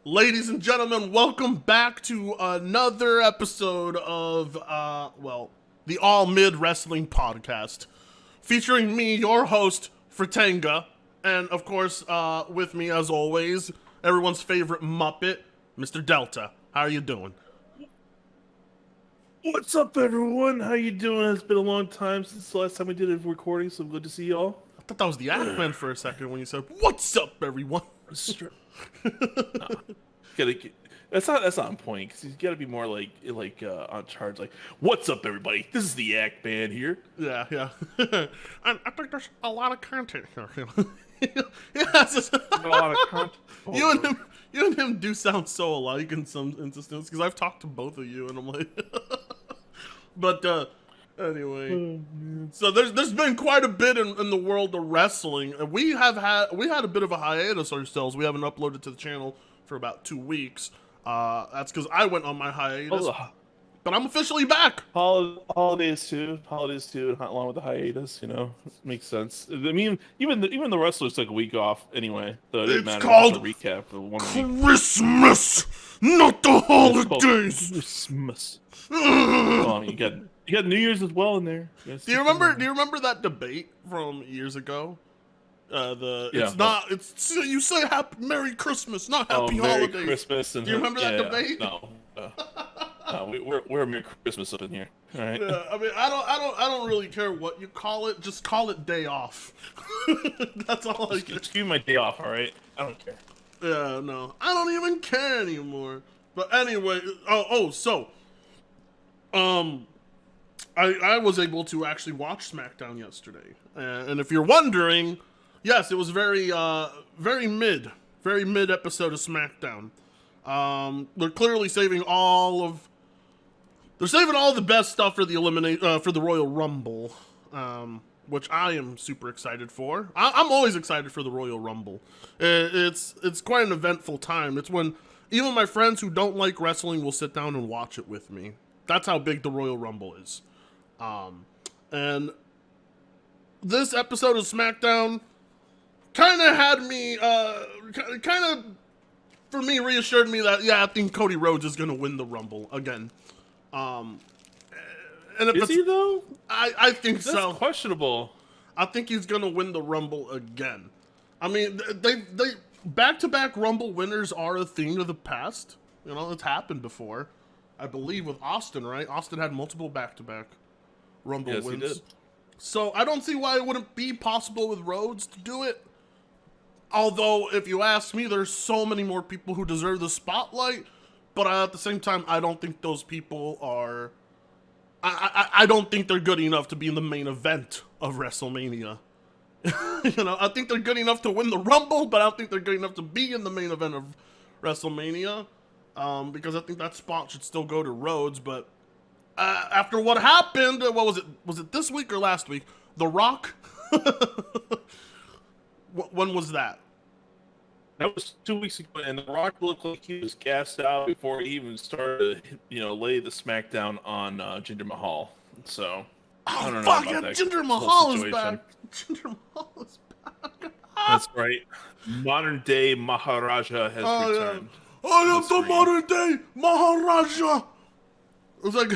Ladies and gentlemen, welcome back to another episode of, the All Mid Wrestling Podcast, featuring me, your host, Fratanga, and of course, with me as always, everyone's favorite Muppet, Mr. Delta. How are you doing? What's up, everyone? How you doing? It's been a long time since the last time we did a recording, so good to see y'all. I thought that was the Ackman for a second when you said, "What's up, everyone?" That's not on point because he's got to be more like on charge. Like, what's up, everybody? This is the Act Man here. Yeah. I think there's a lot of content here. Yes. A lot of content. You and him do sound so alike in some instances because I've talked to both of you and I'm like, but anyway. So there's been quite a bit in the world of wrestling, and we had a bit of a hiatus ourselves. We haven't uploaded to the channel for about 2 weeks. That's because I went on my hiatus, but I'm officially back. Holidays too, and along with the hiatus, makes sense. I mean, even the wrestlers took a week off anyway, so it didn't matter. It's called a recap for 1 week. Christmas, not the holidays. Christmas. Well, you got New Year's as well in there. Do you remember that debate from years ago? You say Merry Christmas, not Happy Holidays. Merry Christmas. And do you remember that debate? No. We're Merry Christmas up in here. All right. Yeah, I mean, I don't really care what you call it. Just call it day off. That's all I care. Just give me my day off, all right? I don't care. Yeah, no, I don't even care anymore. But anyway, so I was able to actually watch SmackDown yesterday, and if you're wondering, yes, it was very mid episode of SmackDown. They're clearly saving all the best stuff for the Royal Rumble, which I am super excited for. I'm always excited for the Royal Rumble. It's quite an eventful time. It's when even my friends who don't like wrestling will sit down and watch it with me. That's how big the Royal Rumble is. And this episode of SmackDown kind of had me, for me, reassured me that, I think Cody Rhodes is going to win the Rumble again. And is he, though? I think so. That's questionable. I think he's going to win the Rumble again. I mean, they back-to-back Rumble winners are a thing of the past. It's happened before. I believe with Austin, right? Austin had multiple back-to-back Rumble wins. He did. So I don't see why it wouldn't be possible with Rhodes to do it. Although, if you ask me, there's so many more people who deserve the spotlight. But at the same time, I don't think those people are... I don't think they're good enough to be in the main event of WrestleMania. I think they're good enough to win the Rumble, but I don't think they're good enough to be in the main event of WrestleMania. Because I think that spot should still go to Rhodes. But after what happened, what was it? Was it this week or last week? The Rock? When was that? That was 2 weeks ago, and The Rock looked like he was gassed out before he even started to, lay the smackdown on Jinder Mahal. So, I don't know about that Jinder Mahal is back. Jinder Mahal is back. That's right. Modern day Maharaja has returned. Yeah. I am the modern day Maharaja. It was like,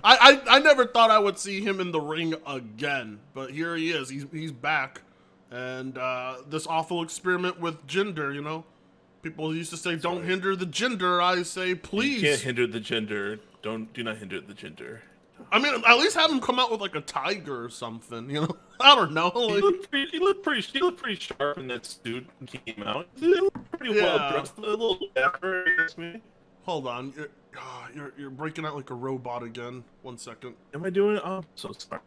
I never thought I would see him in the ring again, but here he is. He's back. And this awful experiment with Jinder, people used to say, "Don't hinder the Jinder." I say, please. You can't hinder the Jinder. Do not hinder the Jinder. I mean, at least have him come out with like a tiger or something. I don't know. He looked pretty sharp in that suit when he came out. He looked pretty well dressed. A little dapper, me. Hold on, you're breaking out like a robot again. 1 second. Am I doing it? Oh, I'm so sorry.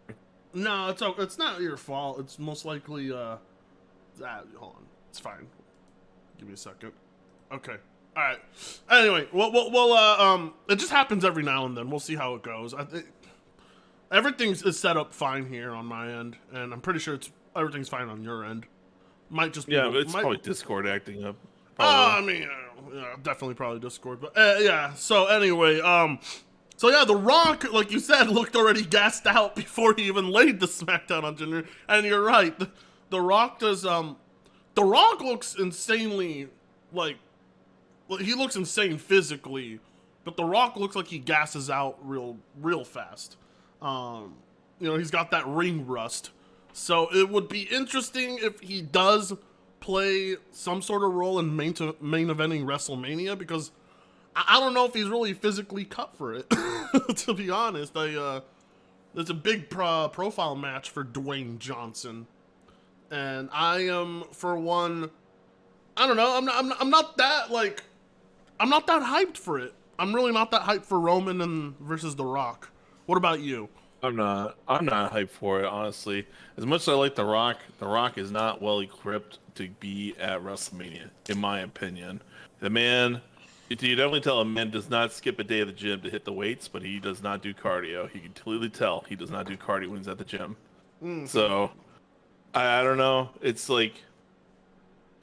No, it's not your fault. It's most likely hold on. It's fine. Give me a second. Okay. All right. Anyway, well, it just happens every now and then. We'll see how it goes. Everything's set up fine here on my end, and I'm pretty sure everything's fine on your end. Might just be but it's probably Discord acting up. I mean, definitely probably Discord, but yeah. So anyway, So yeah, The Rock, like you said, looked already gassed out before he even laid the smackdown on Jinder. And you're right, The Rock does. The Rock looks insanely like well, he looks insane physically, but The Rock looks like he gasses out real fast. He's got that ring rust. So it would be interesting if he does play some sort of role in main eventing WrestleMania, because I don't know if he's really physically cut for it. To be honest, there's a big profile match for Dwayne Johnson, and I am, for one, I don't know. I'm not that hyped for it. I'm really not that hyped for Roman and versus The Rock. What about you? I'm not. I'm not hyped for it, honestly. As much as I like The Rock is not well equipped to be at WrestleMania, in my opinion. The man, you definitely tell a man does not skip a day at the gym to hit the weights, but he does not do cardio. You can clearly tell he does not do cardio when he's at the gym. So, I don't know. It's like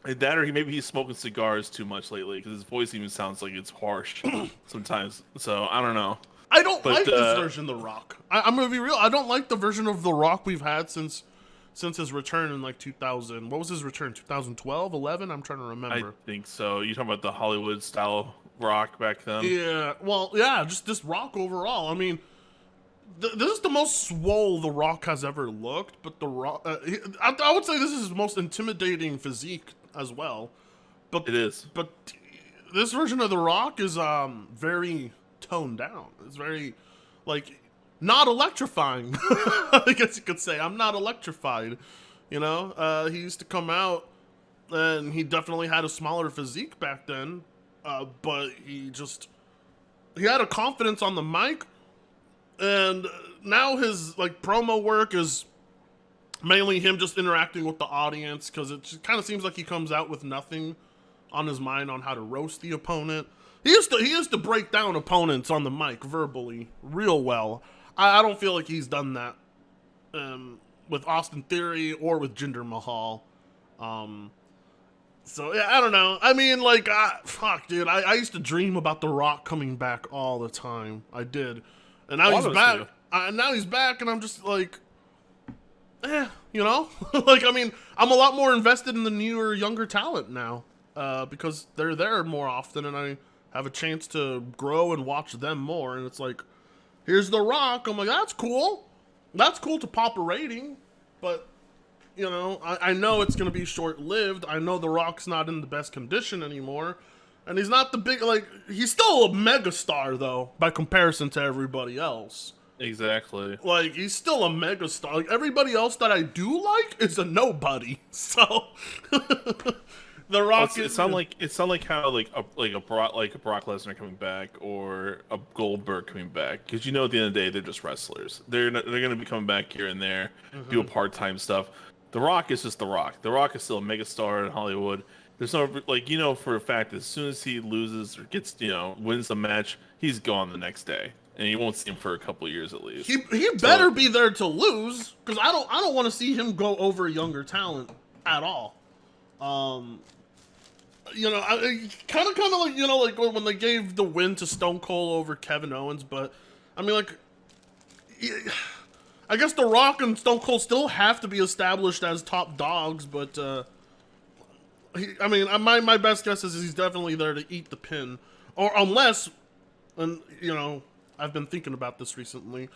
that, or maybe he's smoking cigars too much lately, because his voice even sounds like it's harsh sometimes. So I don't know. I don't like this version of The Rock. I'm gonna be real. I don't like the version of The Rock we've had since his return in like 2000. What was his return? 2012, 11? I'm trying to remember. I think so. You talking about the Hollywood style Rock back then? Yeah. Well, yeah. Just this Rock overall. I mean, this is the most swole The Rock has ever looked. But The Rock, I would say this is his most intimidating physique as well. But it is. But this version of The Rock is very toned down. It's very, like, not electrifying. I guess you could say. I'm not electrified. He used to come out, and he definitely had a smaller physique back then, but he had a confidence on the mic, and now his, like, promo work is mainly him just interacting with the audience, because it just kind of seems like he comes out with nothing on his mind on how to roast the opponent. He used to break down opponents on the mic verbally real well. I don't feel like he's done that with Austin Theory or with Jinder Mahal. So yeah, I don't know. I mean, like, fuck, dude. I used to dream about The Rock coming back all the time. I did, and now he's back. Now he's back, and I'm just like, like, I mean, I'm a lot more invested in the newer, younger talent now because they're there more often, and I have a chance to grow and watch them more. And it's like, here's The Rock. I'm like, that's cool. That's cool to pop a rating, but I know it's gonna be short-lived. I know The Rock's not in the best condition anymore, and he's not the big, like, he's still a megastar though by comparison to everybody else. Exactly. Like, he's still a megastar. Like, everybody else that I do like is a nobody. So The Rock it's not like how a Brock Lesnar coming back or a Goldberg coming back, because at the end of the day they're just wrestlers. They're going to be coming back here and there, do a part-time stuff. The Rock is just The Rock. The Rock is still a megastar in Hollywood. There's no, like, for a fact, as soon as he loses or gets, wins the match, he's gone the next day, and you won't see him for a couple of years at least. He better be there to lose, because I don't want to see him go over younger talent at all. I kind of like, like when they gave the win to Stone Cold over Kevin Owens, but I mean, like, I guess The Rock and Stone Cold still have to be established as top dogs, but my best guess is he's definitely there to eat the pin, or unless, and I've been thinking about this recently.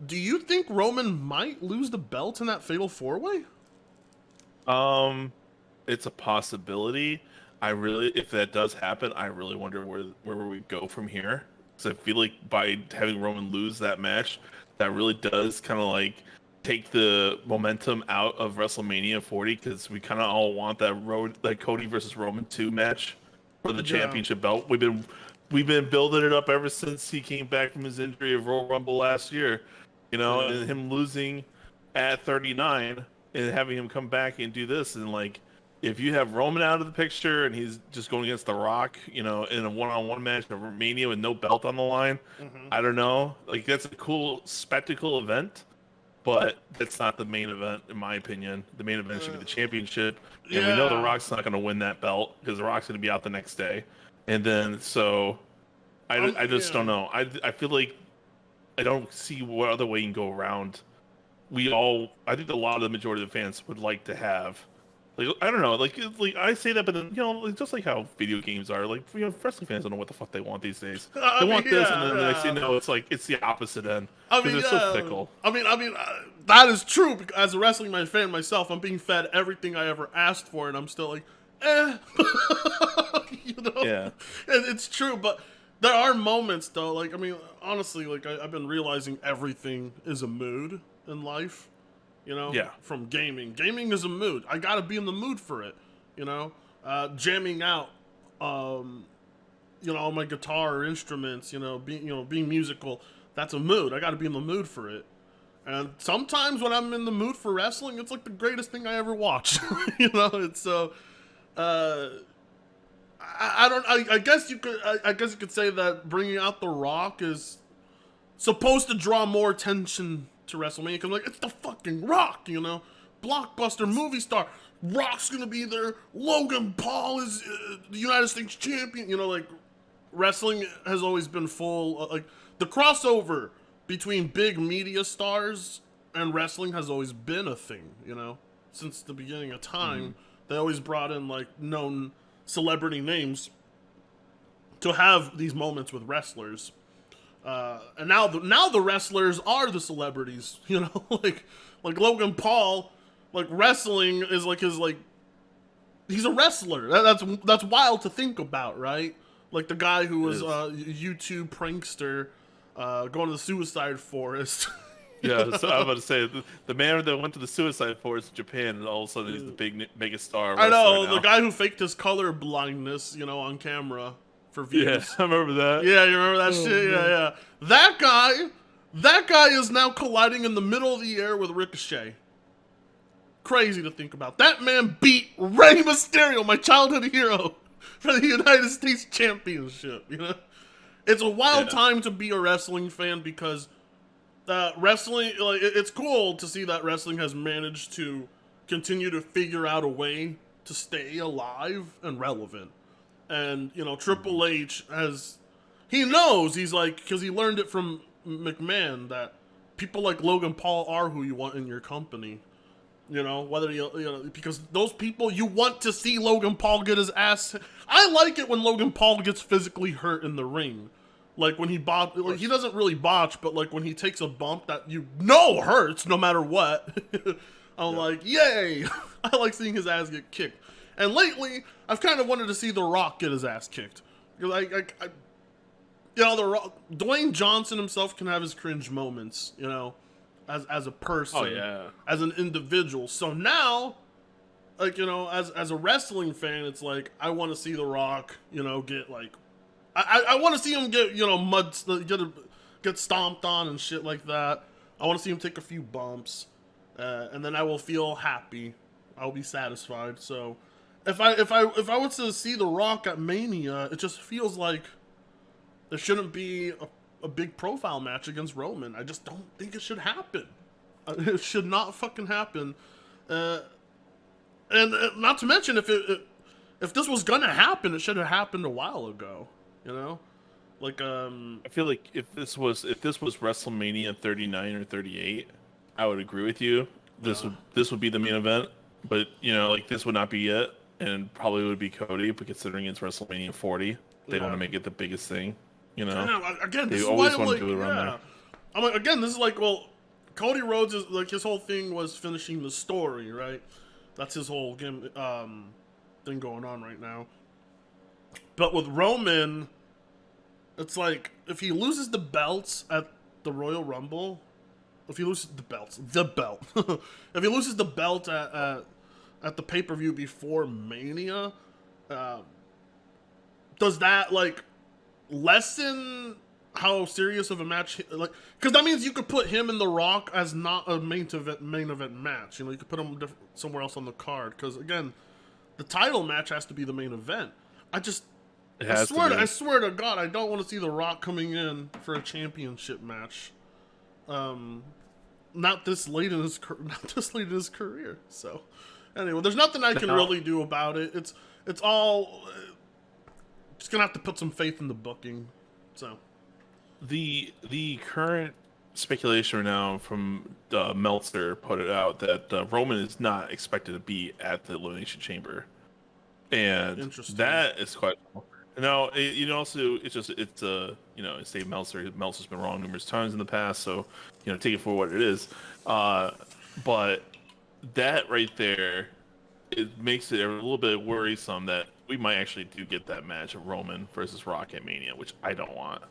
Do you think Roman might lose the belt in that Fatal 4-Way? It's a possibility. If that does happen, I really wonder where we go from here. Because I feel like by having Roman lose that match, that really does kind of like take the momentum out of WrestleMania 40. Because we kind of all want that Cody versus Roman 2 match for the championship belt. We've been building it up ever since he came back from his injury of Royal Rumble last year. And him losing at 39 and having him come back and do this, and like, if you have Roman out of the picture and he's just going against The Rock, in a one-on-one match of Mania with no belt on the line, I don't know. Like, that's a cool spectacle event, but that's not the main event, in my opinion. The main event should be the championship, and we know The Rock's not going to win that belt because The Rock's going to be out the next day. And then, so I just don't know. I feel like I don't see what other way you can go around. I think a lot of the majority of the fans would like to have Like I don't know, like I say that, but then like, just like how video games are, like wrestling fans don't know what the fuck they want these days. I They mean, want this, and yeah, then the next thing yeah. you know, it's like it's the opposite end I because mean, they're so yeah. fickle. That is true. As a wrestling fan myself, I'm being fed everything I ever asked for, and I'm still like, eh. you know, Yeah, it's true. But there are moments, though. Like, I mean, honestly, like I've been realizing everything is a mood in life. You know, yeah, from gaming. Gaming is a mood. I gotta be in the mood for it. You know, jamming out. On my guitar or instruments, being musical, that's a mood. I got to be in the mood for it. And sometimes when I'm in the mood for wrestling, it's like the greatest thing I ever watched. It's so. I don't. I guess you could. I guess you could say that bringing out The Rock is supposed to draw more attention to WrestleMania because like it's the fucking Rock, blockbuster movie star. Rock's gonna be there. Logan Paul is the United States champion. Like wrestling has always been full like the crossover between big media stars and wrestling has always been a thing, since the beginning of time. They always brought in like known celebrity names to have these moments with wrestlers, and now the wrestlers are the celebrities. Like Logan Paul, like wrestling is like his like he's a wrestler. That's wild to think about, right? Like the guy who was a YouTube prankster, going to the suicide forest. yeah. So I'm about to say the man that went to the suicide forest in Japan, and all of a sudden he's the biggest star I wrestler know, now. the guy who faked his color blindness, on camera for Yeah, views. I remember that. Yeah, you remember that shit? Man. Yeah. That guy is now colliding in the middle of the air with Ricochet. Crazy to think about. That man beat Rey Mysterio, my childhood hero, for the United States Championship. It's a wild time to be a wrestling fan because wrestling, like, it's cool to see that wrestling has managed to continue to figure out a way to stay alive and relevant. And Triple H he knows, he's like, because he learned it from McMahon, that people like Logan Paul are who you want in your company. Whether because those people, you want to see Logan Paul get his ass. I like it when Logan Paul gets physically hurt in the ring. Like when he like he doesn't really botch, but like when he takes a bump that hurts no matter what. I'm like, yay! I like seeing his ass get kicked. And lately, I've kind of wanted to see The Rock get his ass kicked. Because The Rock, Dwayne Johnson himself can have his cringe moments, as a person, Oh yeah, as an individual. So now, like as a wrestling fan, it's like I want to see The Rock, get like, I want to see him get get stomped on and shit like that. I want to see him take a few bumps, and then I will feel happy. I'll be satisfied. So, if I was to see The Rock at Mania, it just feels like there shouldn't be a big profile match against Roman. I just don't think it should happen. It should not fucking happen. And not to mention, if this was gonna happen, it should have happened a while ago. Like I feel like if this was WrestleMania 39 or 38, I would agree with you. This would be the main event, but like this would not be it, and probably would be Cody. But considering it's WrestleMania 40, they want to make it the biggest thing. Again, They this always is why want I'm to like, do it around yeah. there. I'm like, again, this is like, well, Cody Rhodes is like, his whole thing was finishing the story, right? That's his whole thing going on right now. But with Roman, it's like if he loses the belts at the Royal Rumble, if he loses the belt, if he loses the belt at the pay-per-view before Mania, does that like lessen how serious of a match, like, because that means you could put him and The Rock as not a main event match. You could put him somewhere else on the card, because again, the title match has to be the main event. I swear to God, I don't want to see The Rock coming in for a championship match. Not this late in his career. So anyway, there's nothing I can really do about it. It's all just gonna have to put some faith in the booking. So the current speculation right now from Meltzer put it out that Roman is not expected to be at the Elimination Chamber, and Interesting. that is questionable. Now, also it's it's Dave Meltzer. Meltzer's been wrong numerous times in the past, so take it for what it is. But that right there, it makes it a little bit worrisome that we might actually do get that match of Roman versus Rock at Mania, which I don't want,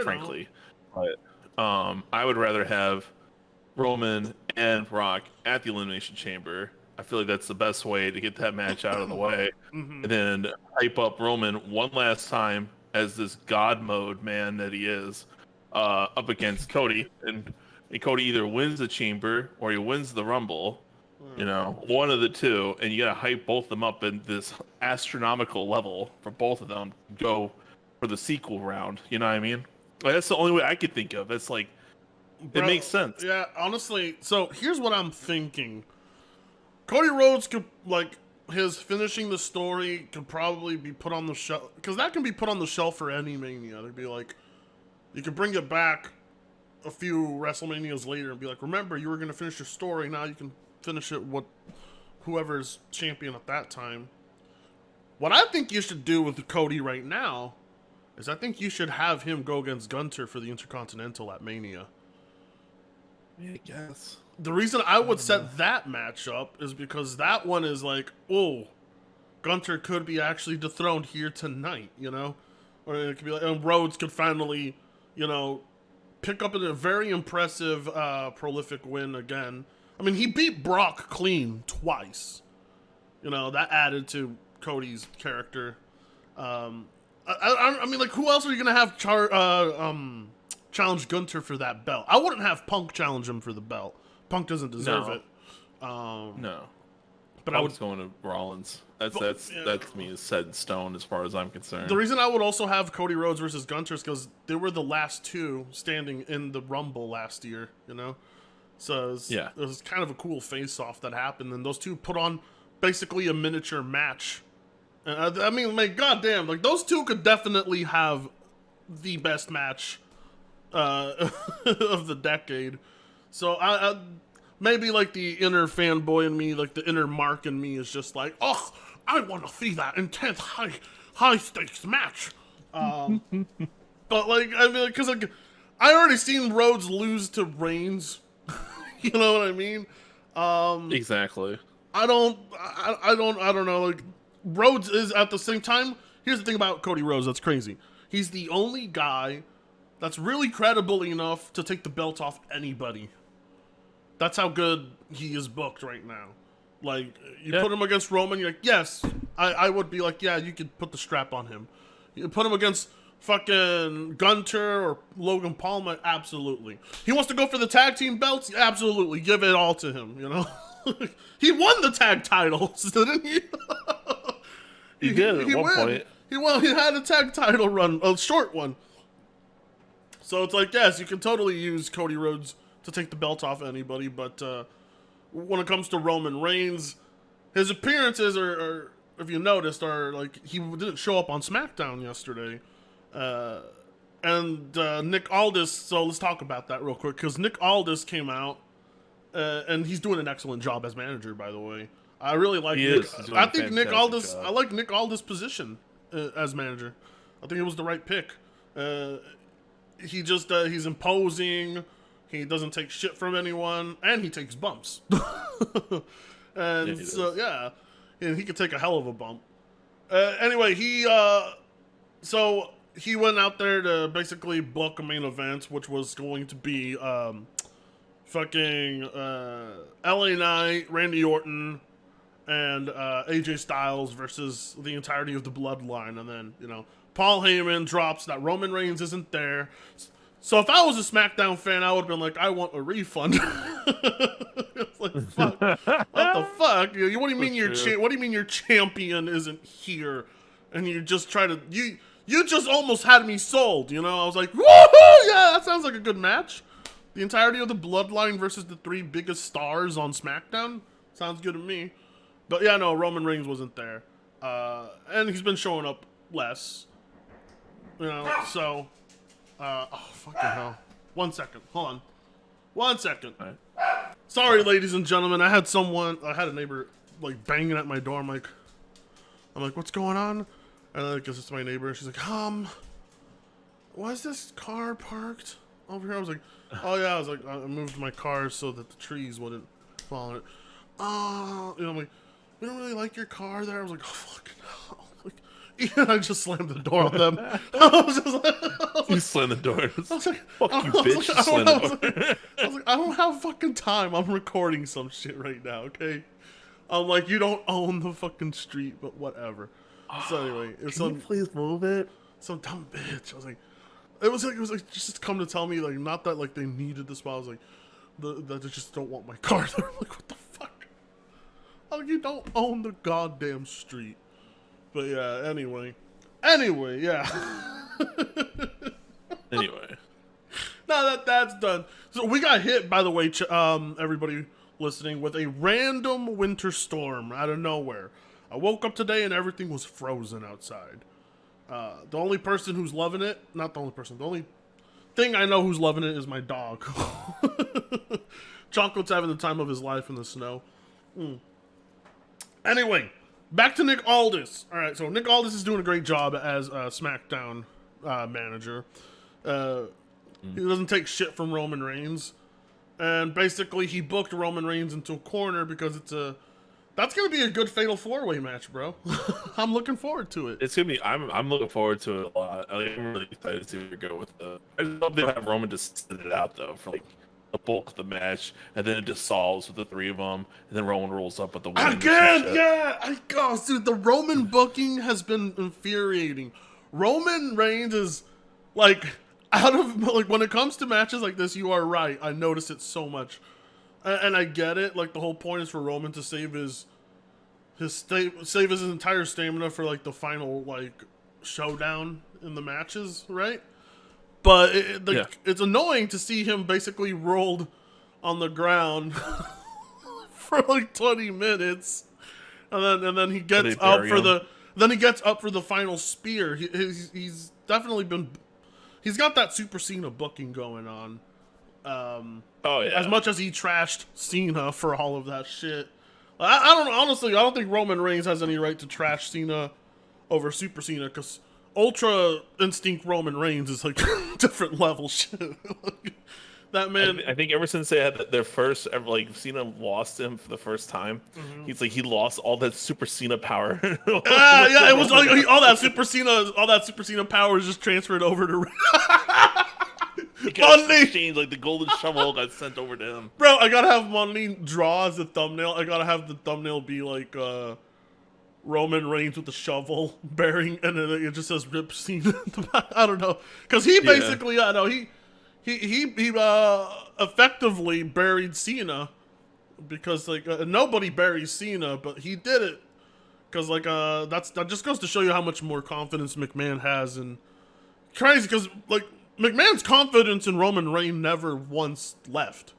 frankly. But I would rather have Roman and Rock at the Elimination Chamber. I feel like that's the best way to get that match out of the way, and then hype up Roman one last time as this God mode man that he is, up against Cody, and Cody either wins the Chamber or he wins the Rumble. One of the two, and you gotta hype both of them up in this astronomical level for both of them to go for the sequel round. You know what I mean? Like, that's the only way I could think of. It's like, it makes sense. Yeah, honestly. So here's what I'm thinking. Cody Rhodes could, his finishing the story could probably be put on the shelf, because that can be put on the shelf for any Mania. They'd be like, you could bring it back a few WrestleManias later and be like, remember, you were going to finish your story, now you can finish it with whoever's champion at that time. What I think you should do with Cody right now is I think you should have him go against Gunter for the Intercontinental at Mania. Yeah, I guess. The reason I would set that match up is because that one is like, oh, Gunter could be actually dethroned here tonight, Or it could be like, and Rhodes could finally, pick up a very impressive, prolific win again. I mean, he beat Brock clean twice. That added to Cody's character. I mean, who else are you going to have challenge Gunter for that belt? I wouldn't have Punk challenge him for the belt. Punk doesn't deserve it. No. But I was going to Rollins. That's me is set in stone as far as I'm concerned. The reason I would also have Cody Rhodes versus Gunter is because they were the last two standing in the Rumble last year, So it was kind of a cool face-off that happened, and those two put on basically a miniature match. I mean, goddamn, those two could definitely have the best match of the decade. So I maybe the inner fanboy in me, the inner Mark in me is just like, oh, I want to see that intense high stakes match. But I mean, because I already seen Rhodes lose to Reigns. You know what I mean? Exactly. I don't know. Rhodes is at the same time. Here's the thing about Cody Rhodes that's crazy. He's the only guy that's really credible enough to take the belt off anybody. That's how good he is booked right now. Put him against Roman, you're like, yes, I would be like, yeah, you could put the strap on him. You put him against fucking Gunter or Logan Paul, absolutely. He wants to go for the tag team belts, absolutely. Give it all to him, He won the tag titles, didn't he? He did at one point. He had a tag title run, a short one. So it's like, yes, you can totally use Cody Rhodes to take the belt off anybody, but when it comes to Roman Reigns, his appearances are if you noticed, he didn't show up on SmackDown yesterday. And Nick Aldis, so let's talk about that real quick, because Nick Aldis came out, and he's doing an excellent job as manager, by the way. I really like Nick. I think Nick Aldis, I like Nick Aldis' position as manager. I think it was the right pick. He's imposing. He doesn't take shit from anyone, and he takes bumps. And and he could take a hell of a bump. Anyway, he went out there to basically book a main event, which was going to be fucking LA Knight, Randy Orton, and AJ Styles versus the entirety of the Bloodline, and then Paul Heyman drops that Roman Reigns isn't there. So if I was a SmackDown fan, I would have been like, I want a refund. It's like, fuck. What the fuck? What do you mean what do you mean your champion isn't here? And you just try to you just almost had me sold, I was like, woohoo! Yeah, that sounds like a good match. The entirety of the Bloodline versus the three biggest stars on SmackDown sounds good to me. But yeah, no, Roman Reigns wasn't there, and he's been showing up less. So. Oh, fucking hell. 1 second. Hold on. 1 second. All right. Sorry, ladies and gentlemen. I had a neighbor like banging at my door. I'm like, what's going on? And I guess it's my neighbor. She's like, why is this car parked over here? I was like, oh yeah. I was like, I moved my car so that the trees wouldn't fall on it. I'm like, we don't really like your car there. I was like, oh fucking hell. And I just slammed the door on them. You slammed the door. I was like, fuck you, bitch. I was like, I don't have fucking time. I'm recording some shit right now, okay? I'm like, you don't own the fucking street, but whatever. So anyway, it was Can you please move it? some dumb bitch. I was like, it was like just come to tell me, like, not that like they needed this, but I was like, that they just don't want my car there. I'm like, what the fuck? I'm like, you don't own the goddamn street. But yeah, anyway, yeah. Anyway. Now that's done. So we got hit, by the way, everybody listening, with a random winter storm out of nowhere. I woke up today and everything was frozen outside. The only person who's loving it, not the only person, the only thing I know who's loving it is my dog. Chocolate's having the time of his life in the snow. Anyway, back to Nick Aldis. All right, so Nick Aldis is doing a great job as SmackDown manager. He doesn't take shit from Roman Reigns. And basically, he booked Roman Reigns into a corner because that's going to be a good Fatal 4-Way match, bro. I'm looking forward to it. It's going to be, I'm looking forward to it a lot. I'm really excited to see where you go with the, I just hope they have Roman just sit it out, though, for like the bulk of the match, and then it dissolves with the three of them, and then Roman rolls up with the win. Again, yeah! Dude, the Roman booking has been infuriating. Roman Reigns is, like, when it comes to matches like this, you are right. I notice it so much. And I get it. Like, the whole point is for Roman to save his entire stamina for, like, the final, like, showdown in the matches, right? But it's annoying to see him basically rolled on the ground for like 20 minutes, and then he gets up for the final spear. He's definitely he's got that Super Cena booking going on. As much as he trashed Cena for all of that shit, I don't think Roman Reigns has any right to trash Cena over Super Cena, because Ultra Instinct Roman Reigns is like different level shit. That man. I think ever since they had their first, like Cena lost him for the first time, he's like he lost all that Super Cena power. Yeah, it was like all that Super Cena power is just transferred over to. Money, like the golden shovel got sent over to him. Bro, I gotta have Money draw as the thumbnail. I gotta have the thumbnail be like Roman Reigns with the shovel bearing, and then it just says "Rip Cena." I don't know, because he basically, he effectively buried Cena, because like nobody buries Cena, but he did it because like that just goes to show you how much more confidence McMahon has. And crazy, because like McMahon's confidence in Roman Reigns never once left.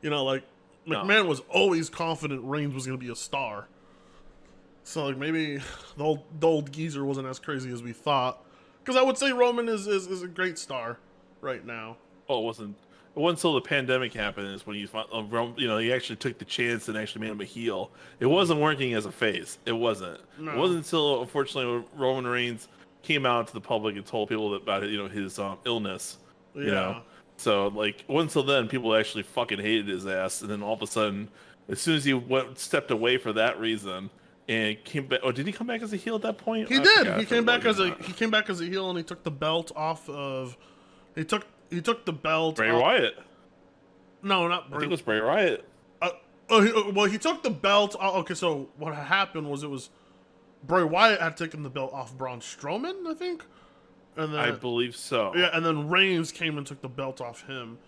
You know, like McMahon was always confident Reigns was gonna be a star. So like maybe the old geezer wasn't as crazy as we thought, because I would say Roman is a great star right now. Oh, it wasn't until the pandemic happened is when he actually took the chance and actually made him a heel. It wasn't working as a face. It wasn't. No. It wasn't until unfortunately Roman Reigns came out to the public and told people about it, his illness. So like it wasn't until then people actually fucking hated his ass, and then all of a sudden, as soon as he stepped away for that reason. And came back. Oh, did he come back as a heel at that point? He did. He came back as a heel, and he took the belt off of. He took the belt. Bray Wyatt. No, not Bray. I think it was Bray Wyatt. He took the belt. Okay, so what happened was Bray Wyatt had taken the belt off Braun Strowman, I think. And then, I believe so. Yeah, and then Reigns came and took the belt off him.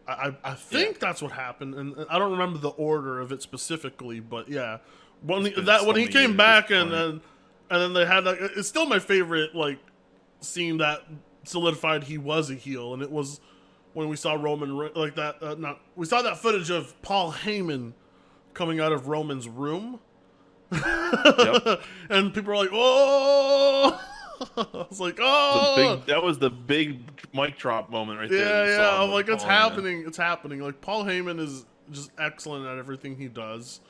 I think that's what happened, and I don't remember the order of it specifically, but yeah. When he came back and then they had like, it's still my favorite like scene that solidified he was a heel, and it was when we saw Roman like that. We saw that footage of Paul Heyman coming out of Roman's room, and people were like, "Oh!" I was like, oh, That was the big mic drop moment right there that yeah, you yeah. saw I'm with like, it's Paul Heyman. happening. It's happening. Like Paul Heyman is just excellent at everything he does.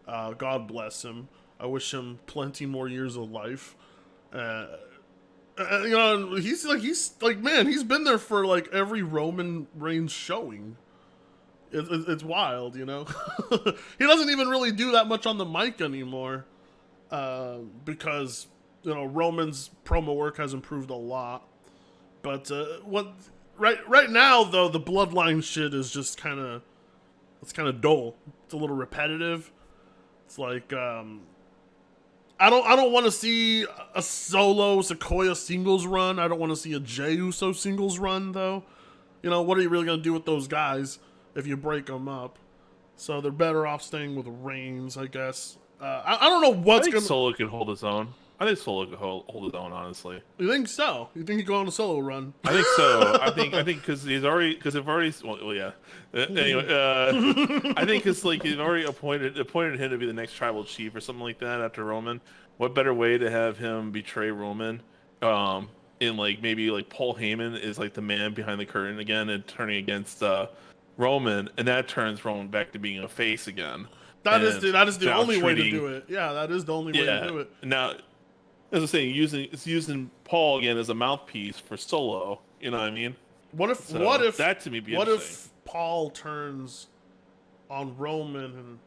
God bless him. I wish him plenty more years of life. Uh, you know, he's like, man, he's been there for like every Roman Reigns showing. It's wild, you know. He doesn't even really do that much on the mic anymore, because you know Roman's promo work has improved a lot. But what right now though, the bloodline shit is just it's kind of dull. It's a little repetitive. It's like I don't want to see a solo Sequoia singles run. I don't want to see a Jey Uso singles run though. You know, what are you really gonna do with those guys if you break them up? So they're better off staying with Reigns, I guess. I don't know I what's think gonna. Solo could hold his own. I think Solo could hold his own, honestly. You think so? You think he go on a solo run? I think so. I think because they've already well yeah. Anyway, I think it's like he's already appointed him to be the next tribal chief or something like that after Roman. What better way to have him betray Roman? In like maybe like Paul Heyman is like the man behind the curtain again and turning against Roman, and that turns Roman back to being a face again. That is the Now only way to treating do it. Yeah, that is the only way to do it. now as I'm saying, using Paul again as a mouthpiece for Solo. You know what I mean? What if So, what if that to me be what interesting. if Paul turns on Roman and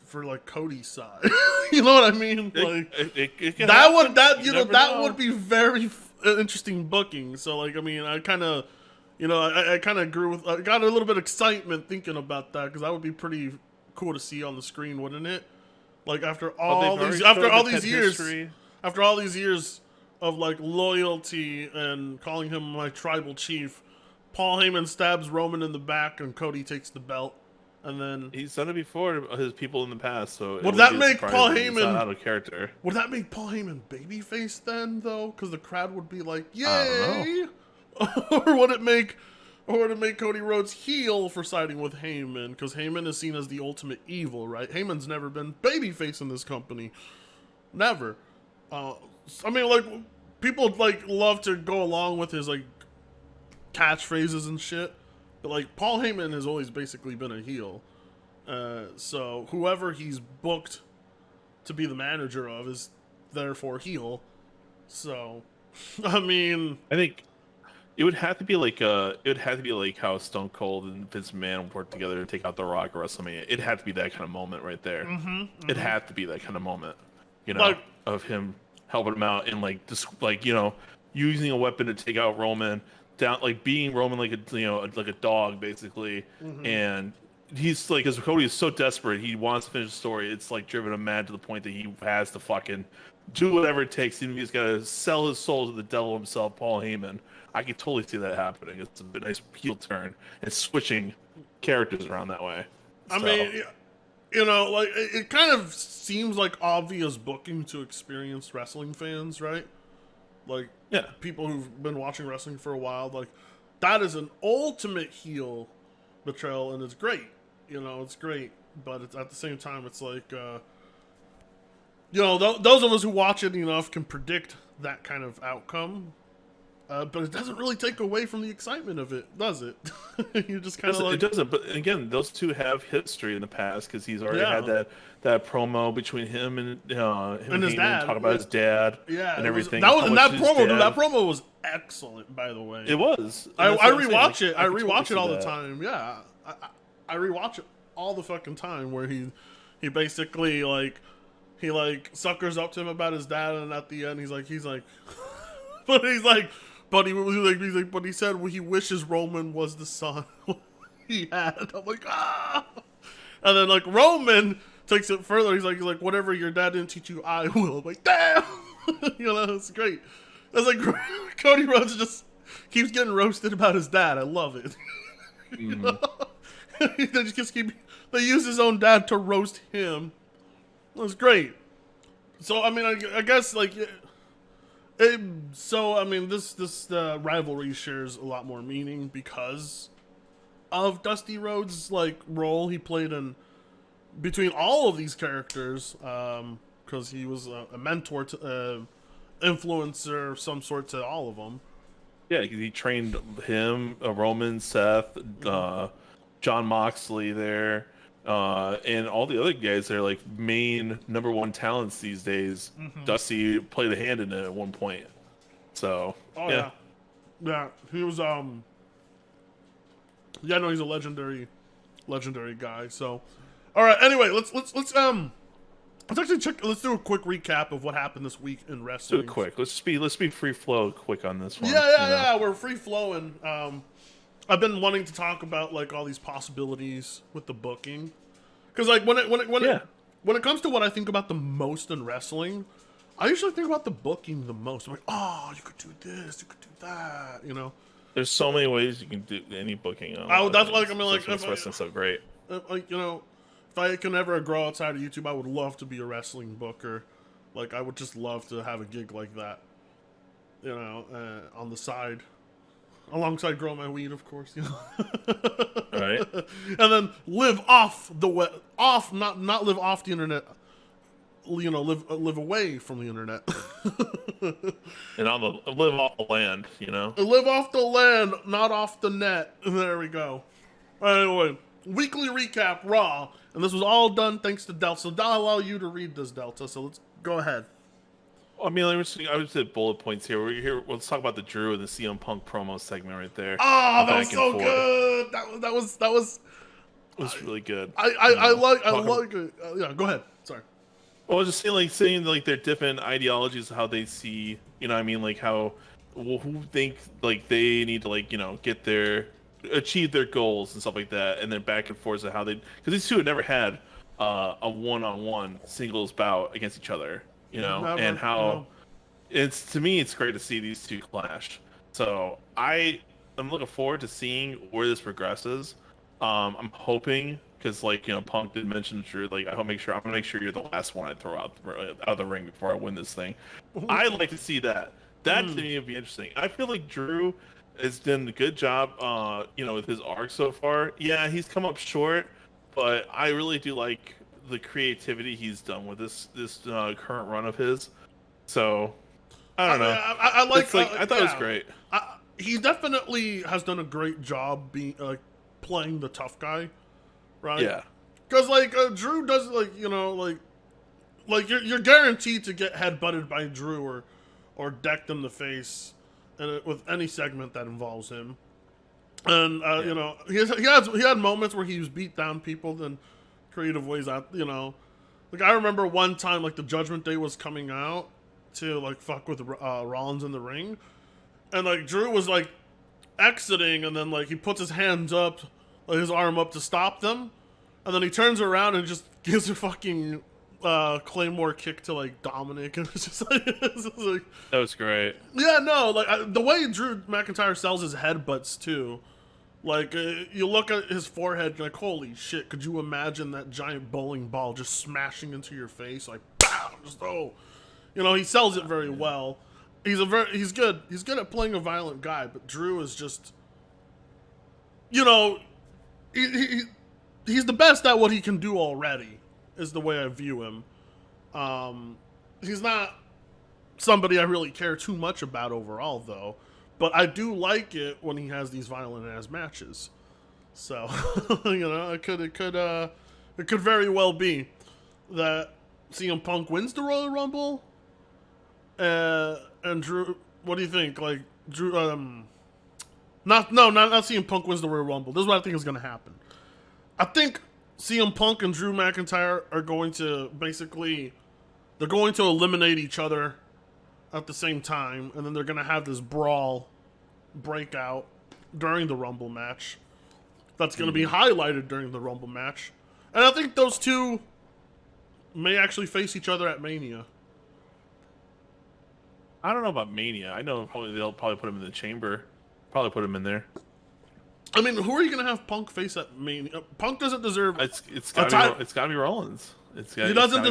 for like Cody's side? You know what I mean? Like It can that happen. would that you know never that know. would be very interesting booking. So like I mean I kind of you know I kind of agree with I got a little bit of excitement thinking about that because that would be pretty cool to see on the screen, wouldn't it? Like after all They've these already showed the these Ted years. history. After all these years of like loyalty and calling him my tribal chief, Paul Heyman stabs Roman in the back and Cody takes the belt. And then He's done it before to his people in the past, so it would wouldn't that be make Paul surprising. It's not Heyman out of character. would that make Paul Heyman babyface then though? Because the crowd would be like, I don't know. "Yay!" or would it make Cody Rhodes heel for siding with Heyman? Because Heyman is seen as the ultimate evil, right? Heyman's never been babyface in this company, never. I mean, like people like love to go along with his like catchphrases and shit, but like Paul Heyman has always basically been a heel. So whoever he's booked to be the manager of is therefore heel. So, I mean, I think it would have to be like how Stone Cold and Vince McMahon worked together to take out The Rock at WrestleMania. It had to be that kind of moment right there. It had to be that kind of moment, you know, Like- of him helping him out and like just like you know using a weapon to take out Roman down, like being Roman like like a dog basically, and he's like, because Cody is so desperate, he wants to finish the story. It's like driven him mad to the point that he has to fucking do whatever it takes. Even if he's got to sell his soul to the devil himself, Paul Heyman. I can totally see that happening. It's a nice heel turn and switching characters around that way. I So, mean, you know, like it kind of seems like obvious booking to experienced wrestling fans, right? Like, yeah, people who've been watching wrestling for a while, like that is an ultimate heel betrayal, and it's great. You know, it's great, but it's at the same time, it's like, you know, those of us who watch it enough can predict that kind of outcome. But it doesn't really take away from the excitement of it, does it? You just kind of like... It doesn't. But again, those two have history in the past because he's already Yeah. had that promo between him and his Heyman, dad. talk about his dad, Yeah, and everything. That was how and much that his promo. Dude, dad- that promo was excellent, by the way. It was. I And that's what I'm saying, rewatch like, it. I can totally rewatch it see all the that. time. Yeah, I rewatch it all the fucking time. Where he basically like he like suckers up to him about his dad, and at the end he's like, but he said he wishes Roman was the son he had. I'm like, ah, and then like Roman takes it further. He's like whatever your dad didn't teach you, I will. I'm like, damn, you know, it's great. It's like Cody Rhodes just keeps getting roasted about his dad. I love it. You know? They use his own dad to roast him. It was great. So I mean, I guess like, this rivalry shares a lot more meaning because of Dusty Rhodes' like role he played in between all of these characters. Because he was a mentor to influencer of some sort to all of them. Yeah, 'cause he trained him, Roman, Seth, John Moxley there, and all the other guys that are like main number one talents these days. Dusty played a hand in it at one point. So yeah, he was yeah, no, he's a legendary guy. So, all right. Anyway, let's actually check. Let's do a quick recap of what happened this week in wrestling. do it quick. Let's be free flow quick on this one. Yeah. We're free flowing. I've been wanting to talk about like all these possibilities with the booking, because like when it comes to what I think about the most in wrestling, I usually think about the booking the most. I'm like, oh, you could do this, you could do that, you know. There's so many ways you can do any booking. That's like I mean, like that's wrestling's so great. Like, you know, if I can ever grow outside of YouTube, I would love to be a wrestling booker. Like, I would just love to have a gig like that, you know, on the side, alongside growing my weed, of course, you know. Right. And then live off not live off the internet. You know, live away from the internet. And live off the land, you know. Live off the land, not off the net. There we go. Anyway, weekly recap, Raw, and this was all done thanks to Delta. So I'll allow you to read this, Delta. So let's go ahead. I mean, I was at bullet points here. We're here. Let's talk about the Drew and the CM Punk promo segment right there. Oh, that was so good. That was. It was really good. I like it. Yeah, go ahead. Sorry. Well, I was just saying like their different ideologies, how they see, you know what I mean, like how, who think like they need to like, you know, achieve their goals and stuff like that, and then back and forth of how they, because these two had never had a one-on-one singles bout against each other, you know, and how it's, to me, it's great to see these two clash. So I'm looking forward to seeing where this progresses. I'm hoping, because like, you know, Punk did mention Drew, like I'm gonna make sure you're the last one I throw out of the ring before I win this thing. I'd like to see that. That to me would be interesting. I feel like Drew has done a good job, you know, with his arc so far. Yeah, he's come up short, but I really do like the creativity he's done with this current run of his. So I don't know. I thought it was great. He definitely has done a great job being playing the tough guy. Right. Yeah. Because like Drew does, like, you know, like you're guaranteed to get headbutted by Drew or decked in the face, and with any segment that involves him. And you know, he had moments where he was beat down people in creative ways. You know, like I remember one time, like the Judgment Day was coming out to like fuck with Rollins in the ring, and like Drew was like exiting, and then like he puts his hands up, like his arm up to stop them, and then he turns around and just gives a fucking Claymore kick to like Dominic, and it's just like, that was great. Yeah, no, like the way Drew McIntyre sells his headbutts too, like you look at his forehead, you're like, holy shit, could you imagine that giant bowling ball just smashing into your face, like, pow, just you know, he sells it very well. He's good at playing a violent guy, but Drew is just, you know, he's the best at what he can do already, is the way I view him. He's not somebody I really care too much about overall, though, but I do like it when he has these violent ass matches. So, you know, it could very well be that CM Punk wins the Royal Rumble, and Drew, what do you think? Like Drew, not CM Punk wins the Royal Rumble. This is what I think is going to happen. I think CM Punk and Drew McIntyre are going to they're going to eliminate each other at the same time, and then they're going to have this brawl breakout during the Rumble match. That's going to be highlighted during the Rumble match. And I think those two may actually face each other at Mania. I don't know about Mania. I know they'll probably put him in the chamber. Probably put him in there. I mean, who are you going to have Punk face at Mania? Punk doesn't deserve. It's gotta be Rollins. He doesn't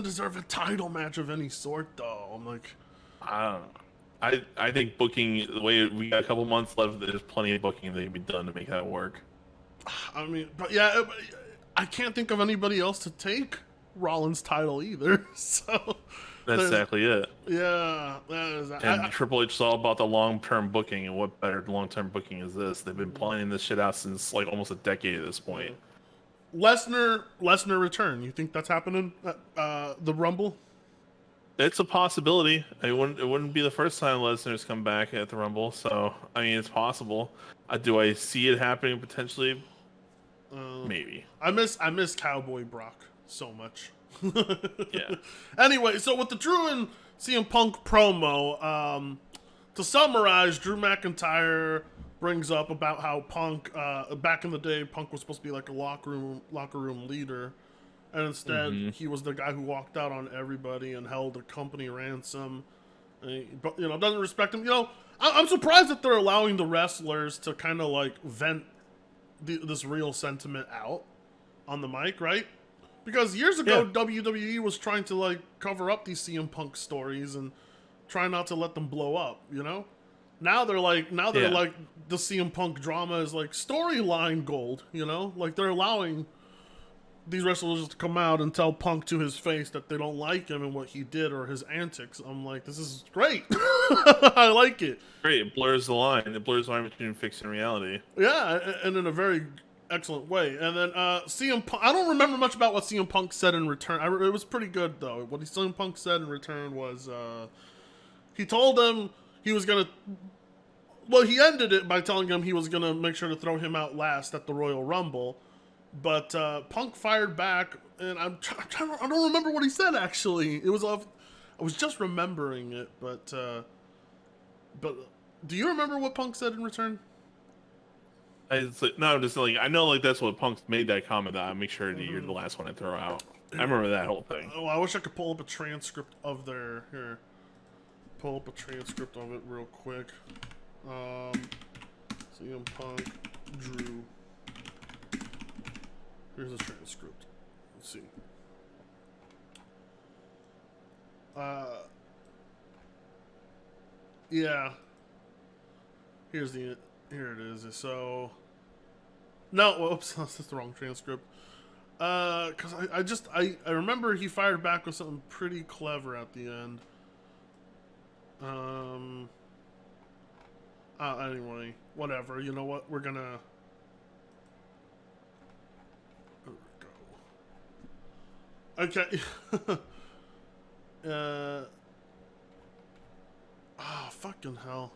deserve a title match of any sort, though. I'm like, I don't know. I think booking, the way we got a couple months left, there's plenty of booking that can be done to make that work. I mean, but yeah, I can't think of anybody else to take Rollins' title either. So That's exactly it. Yeah, that is. And Triple H is all about the long-term booking, and what better long-term booking is this? They've been planning this shit out since like almost a decade at this point. Lesnar return. You think that's happening at the Rumble? It's a possibility. It wouldn't be the first time Lesnar's come back at the Rumble, so I mean it's possible. Do I see it happening potentially? Maybe. I miss Cowboy Brock so much. Yeah. Anyway, so with the Drew and CM Punk promo, to summarize, Drew McIntyre brings up about how Punk, back in the day, Punk was supposed to be like a locker room leader, and instead he was the guy who walked out on everybody and held a company ransom. But doesn't respect him. I'm surprised that they're allowing the wrestlers to kind of like vent this real sentiment out on the mic, right? Because years ago, WWE was trying to like cover up these CM Punk stories and try not to let them blow up. Now they're like the CM Punk drama is like storyline gold. Like they're allowing these wrestlers to come out and tell Punk to his face that they don't like him and what he did or his antics. I'm like, this is great. I like it. Great. It blurs the line. It blurs the line between fiction and reality. Yeah, and in a very excellent way. And then CM Punk, I don't remember much about what CM Punk said in return. It was pretty good, though. What CM Punk said in return was he told him he was going to... Well, he ended it by telling him he was going to make sure to throw him out last at the Royal Rumble. But Punk fired back, and I don't remember what he said, actually. It was I was just remembering it, but do you remember what Punk said in return? I'm just like I know, like that's what Punk made that comment. That I make sure that you're the last one I throw out. I remember that whole thing. Oh, I wish I could pull up a transcript of their here. Pull up a transcript of it real quick. CM Punk, Drew. Here's the transcript. Let's see. Yeah. Here it is. So, no, whoops, that's the wrong transcript. Cause I remember he fired back with something pretty clever at the end. Anyway, whatever. You know what? We're gonna. There we go. Okay. Fucking hell.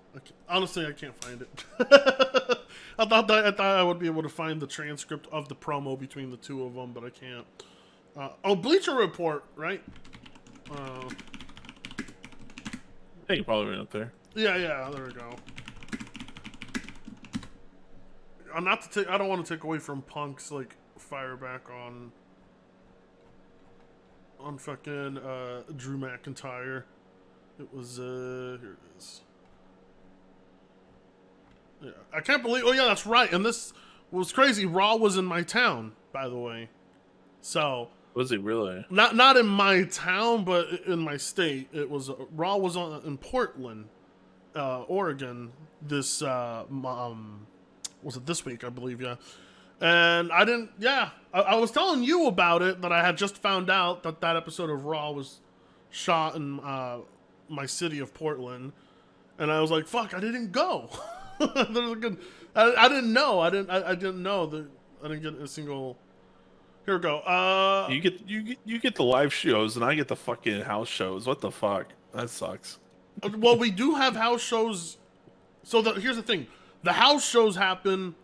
Honestly, I can't find it. I thought I would be able to find the transcript of the promo between the two of them, but I can't. Bleacher Report, right? Hey, you probably went up there. Yeah, there we go. I don't want to take away from Punk's like fire back on fucking Drew McIntyre. It was here it is. Yeah, I can't believe. Oh yeah, that's right. And this was crazy. Raw was in my town, by the way. So was it really? Not in my town, but in my state. It was Raw was in Portland, Oregon. This was it this week? I believe. Yeah. And I didn't. Yeah, I was telling you about it, that I had just found out that episode of Raw was shot in my city of Portland, and I was like, "Fuck, I didn't go." There's a good. I didn't know. I didn't know that I didn't get a single. Here we go. You get the live shows, and I get the fucking house shows. What the fuck? That sucks. Well, we do have house shows. So here's the thing: the house shows happen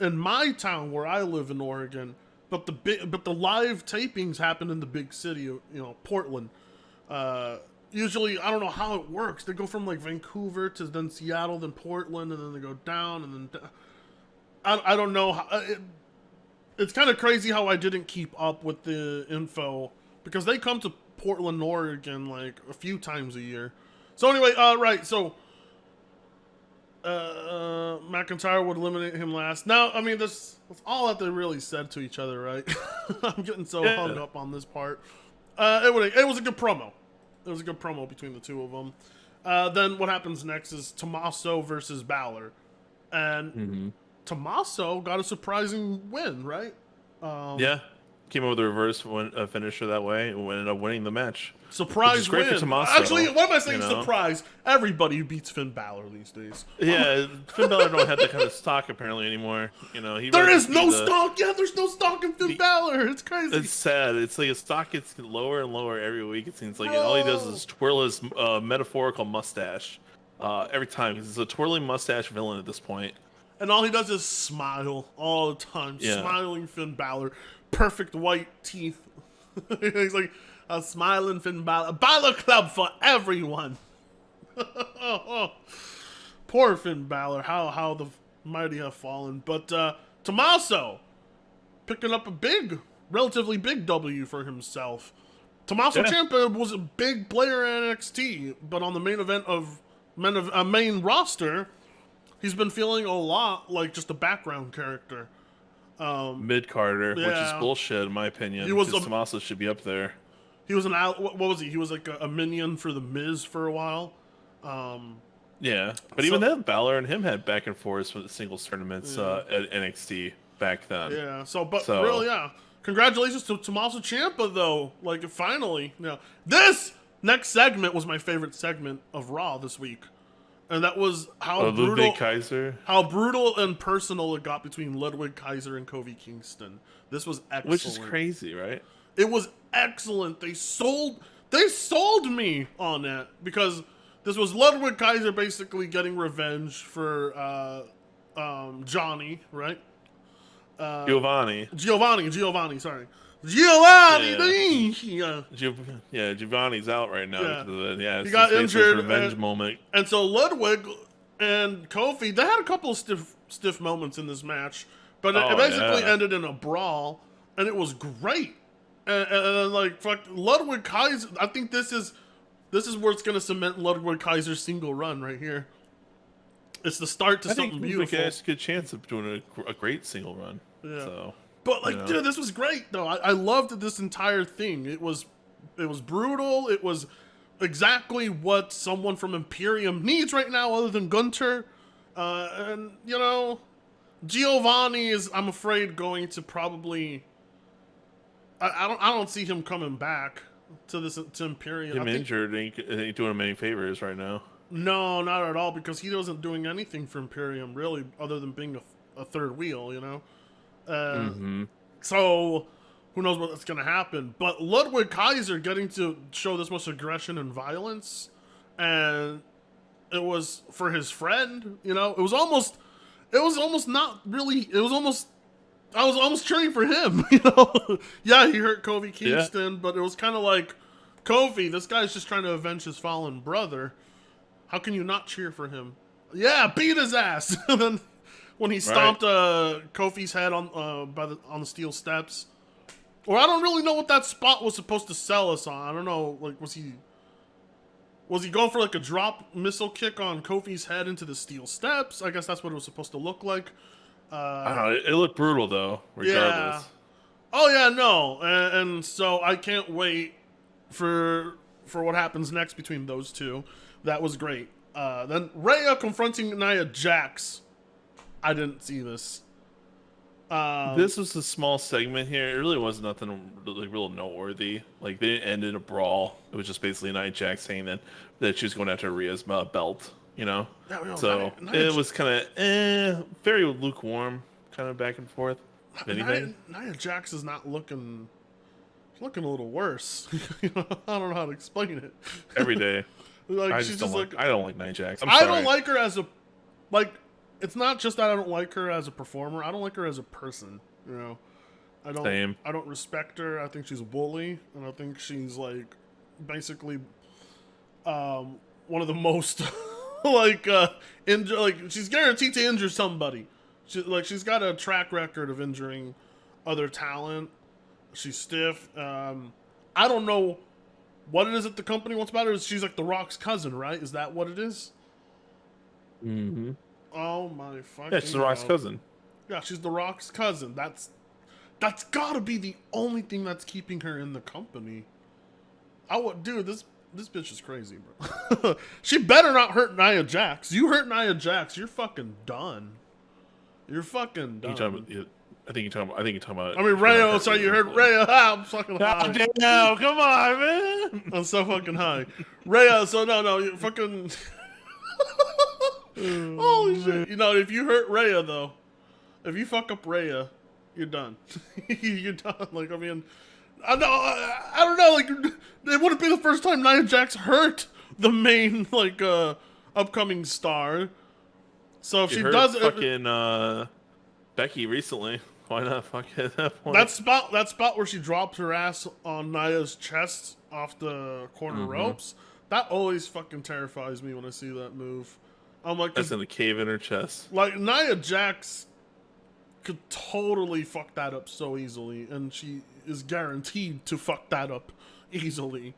in my town where I live in Oregon, but the live tapings happen in the big city of Portland. Usually, I don't know how it works. They go from like Vancouver to then Seattle, then Portland, and then they go down, and then I don't know how. It's kind of crazy how I didn't keep up with the info, because they come to Portland, Oregon like a few times a year. So anyway, right, so McIntyre would eliminate him last. Now, I mean, that's all that they really said to each other, right? I'm getting so hung up on this part. It was a good promo. It was a good promo between the two of them. Then what happens next is Tommaso versus Balor. And Tommaso got a surprising win, right? Yeah. came up with a reverse finisher that way and ended up winning the match. Which Surprise is great win. for Tommaso. Actually, what am I saying? You know? Surprise. Everybody beats Finn Balor these days. Yeah, Finn Balor don't have that kind of stock apparently anymore. You know, There is no stock. Yeah, there's no stock in Finn Balor. It's crazy. It's sad. It's like his stock gets lower and lower every week. It seems like, and all he does is twirl his metaphorical mustache every time. He's a twirling mustache villain at this point. And all he does is smile all the time. Yeah. Smiling Finn Balor. Perfect white teeth. He's like a smiling Finn Balor. Balor Club for everyone. Poor Finn Balor. How the mighty have fallen. But Tommaso picking up a relatively big W for himself. Tommaso Ciampa was a big player in NXT, but on the main event of main roster, he's been feeling a lot like just a background character. Mid-Carter, which is bullshit in my opinion. Tommaso should be up there. He was what was he? He was like a minion for the Miz for a while. Yeah, but even then, Balor and him had back and forth with the singles tournaments at NXT back then. Yeah. Really, yeah. Congratulations to Tommaso Ciampa though. Like finally, this next segment was my favorite segment of Raw this week. And that was how brutal and personal it got between Ludwig Kaiser and Kofi Kingston. This was excellent. Which is crazy, right? It was excellent. They sold me on that because this was Ludwig Kaiser basically getting revenge for Johnny, right? Giovanni, sorry. Giovanni's out right now. He got injured. Revenge moment. And so Ludwig and Kofi, they had a couple of stiff moments in this match, but it basically ended in a brawl, and it was great. And like fuck Ludwig Kaiser, I think this is where it's gonna cement Ludwig Kaiser's single run right here. It's the start to something beautiful. I think has a good chance of doing a great single run. Yeah. So. But like, dude, this was great though. I loved this entire thing. It was brutal. It was exactly what someone from Imperium needs right now, other than Gunter. And Giovanni is, I'm afraid, going to probably. I don't see him coming back to Imperium. Him injured ain't doing him any favors right now. No, not at all, because he wasn't doing anything for Imperium really, other than being a third wheel. So who knows what's going to happen, but Ludwig Kaiser getting to show this much aggression and violence, and it was for his friend, it was almost not really, I was almost cheering for him, Yeah, he hurt Kofi Kingston, but it was kind of like, Kofi, this guy's just trying to avenge his fallen brother. How can you not cheer for him? Yeah, beat his ass. And then when he stomped Kofi's head on the steel steps, or I don't really know what that spot was supposed to sell us on. I don't know. Like, was he going for like a drop missile kick on Kofi's head into the steel steps? I guess that's what it was supposed to look like. I don't know. It looked brutal though. Regardless. Yeah. Oh yeah, no, and so I can't wait for what happens next between those two. That was great. Then Rhea confronting Nia Jax. I didn't see this. This was a small segment here. It really was nothing real noteworthy. Like, they didn't end in a brawl. It was just basically Nia Jax saying that she was going after Rhea's belt. So it was kind of very lukewarm, kind of back and forth. Nia Jax is not looking. She's looking a little worse. I don't know how to explain it. Every day. Like, I don't like Nia Jax. I don't like her as a it's not just that I don't like her as a performer. I don't like her as a person. I don't respect her. I think she's a bully, and I think she's like basically one of the most she's guaranteed to injure somebody. She's got a track record of injuring other talent. She's stiff. I don't know what it is that the company wants about her. She's like The Rock's cousin, right? Is that what it is? Mm-hmm. Oh my fucking Yeah, she's The Rock's cousin. Yeah, she's The Rock's cousin. That's gotta be the only thing that's keeping her in the company. Dude, this bitch is crazy, bro. She better not hurt Nia Jax. You hurt Nia Jax, you're fucking done. You're fucking done. I think you're talking about. I mean, Rayo. Sorry, you heard Rayo. I'm fucking high. God damn! Come on, man. I'm so fucking high. Rayo. So no, you fucking. Holy shit! You know, if you hurt Rhea though, if you fuck up Rhea, you're done. You're done. Like, I mean, I don't know. Like, it wouldn't be the first time Nia Jax hurt the main upcoming star. So if she does fucking Becky recently, why not fuck it at that point? that spot where she dropped her ass on Nia's chest off the corner ropes, that always fucking terrifies me when I see that move. I'm like, that's in the cave in her chest. Like, Nia Jax could totally fuck that up so easily, and she is guaranteed to fuck that up easily.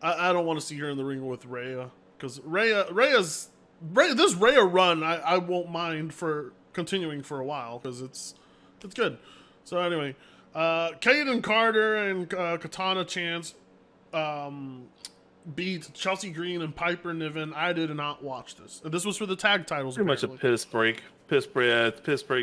I don't want to see her in the ring with Rhea, because this Rhea run I won't mind for continuing for a while, because it's good. So anyway, Kaden Carter and Katana Chance beat Chelsea Green and Piper Niven. I did not watch this. This was for the tag titles. Pretty much a piss break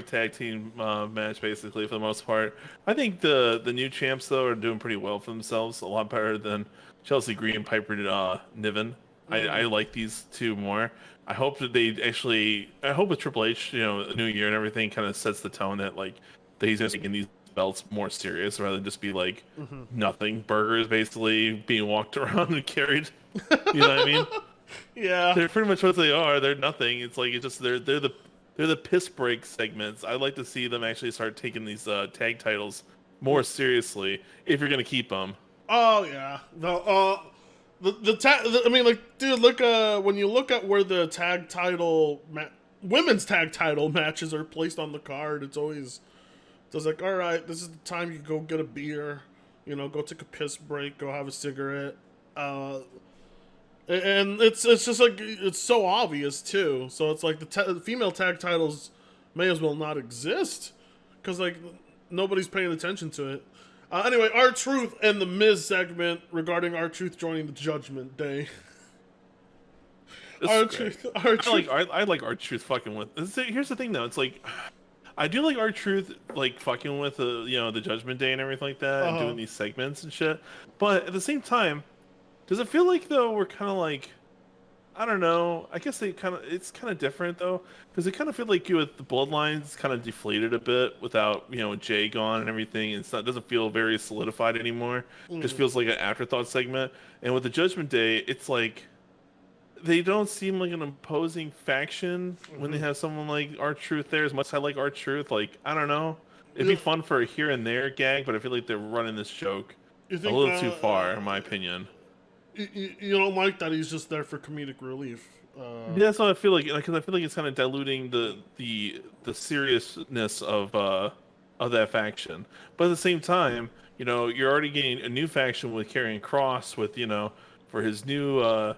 tag team match, basically, for the most part. I think the new champs though are doing pretty well for themselves, a lot better than Chelsea Green and Piper Niven. I like these two more. I hope that I hope with Triple H, the new year and everything kind of sets the tone that that he's going to take these belts more serious rather than just be nothing burgers basically being walked around and carried. You know what I mean? Yeah, they're pretty much what they are. They're nothing. It's just they're the piss break segments. I'd like to see them actually start taking these tag titles more seriously if you're gonna keep them. Oh yeah, I mean, dude, look when you look at where the tag title women's tag title matches are placed on the card, it's like, all right, this is the time you go get a beer, go take a piss break, go have a cigarette, and it's just like, it's so obvious too. So it's like the female tag titles may as well not exist, because nobody's paying attention to it. Anyway, R-Truth and the Miz segment regarding R-Truth joining the Judgment Day. R-Truth. I like R-Truth fucking with. Here's the thing though, it's I do like R-Truth fucking with the Judgment Day and everything like that, and doing these segments and shit. But at the same time, does it feel like though we're kind of I don't know. I guess it's kind of different though, because it kind of feel like with the Bloodlines kind of deflated a bit without Jay gone and everything. It doesn't feel very solidified anymore. It just feels like an afterthought segment. And with the Judgment Day, it's they don't seem like an imposing faction when they have someone like R-Truth there. As much as I like R-Truth, I don't know. It'd be fun for a here and there gag, but I feel like they're running this joke a little too far, in my opinion. You don't like that he's just there for comedic relief. Yeah, that's what I feel like, because I feel like it's kind of diluting the seriousness of that faction. But at the same time, you're already getting a new faction with Karrion Kross with for his new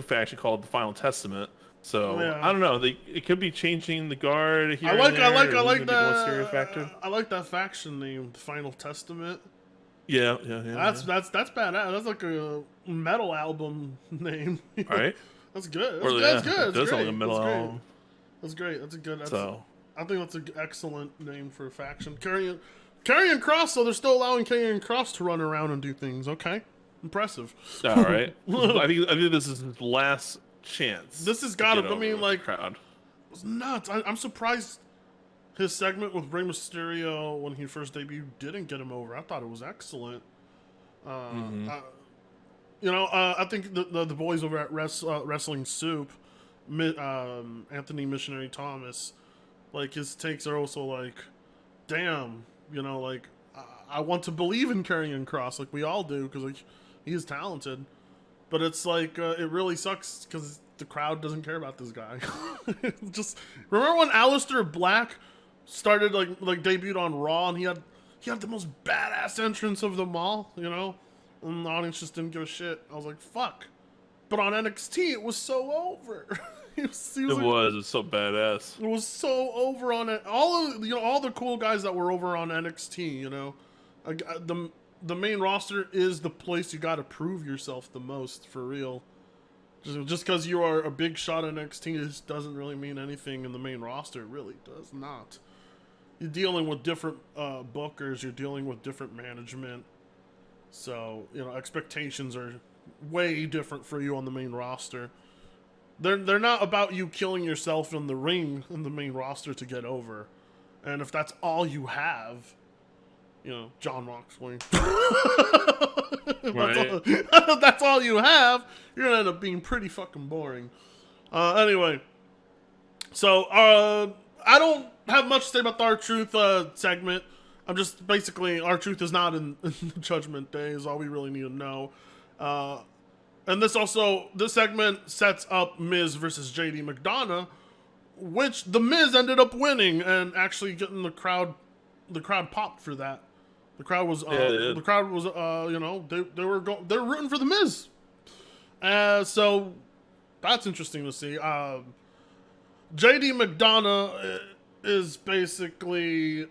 faction called the Final Testament. So I don't know. It could be changing the guard here. I like that. I like that faction named Final Testament. Yeah. That's badass. That's like a metal album name. Right. That's good. That's good. It does sound like a metal album. That's great. That's a good. I think that's an excellent name for a faction. Karrion Kross. So they're still allowing Karrion Kross to run around and do things. Okay, impressive. All right. I think this is his last chance. This has got to. I mean, crowd. It was nuts. I'm surprised his segment with Rey Mysterio when he first debuted didn't get him over. I thought it was excellent. I think the boys over at Wrestling Soup, Anthony Missionary Thomas, his takes are also damn, I want to believe in Karrion Kross, like we all do, because he is talented. But it's it really sucks because the crowd doesn't care about this guy. Just remember when Aleister Black started debuted on Raw, and he had the most badass entrance of them all, and the audience just didn't give a shit. I was like, fuck. But on NXT, it was so over. It was so badass. It was so over on it. All the cool guys that were over on NXT, the main roster is the place you got to prove yourself the most, for real. Just because you are a big shot at NXT doesn't really mean anything in the main roster. It really does not. you're dealing with different bookers, you're dealing with different management. So, expectations are way different for you on the main roster. They're not about you killing yourself in the ring in the main roster to get over. And if that's all you have, John Moxley. Right. That's all you have, you're gonna end up being pretty fucking boring. Anyway, so I don't have much to say about the R-Truth segment. I'm just basically R-Truth is not in Judgment Day is all we really need to know. And this segment sets up Miz versus JD McDonough, which the Miz ended up winning and actually getting the crowd popped for that. The crowd was they're rooting for the Miz. So that's interesting to see. JD McDonough is basically,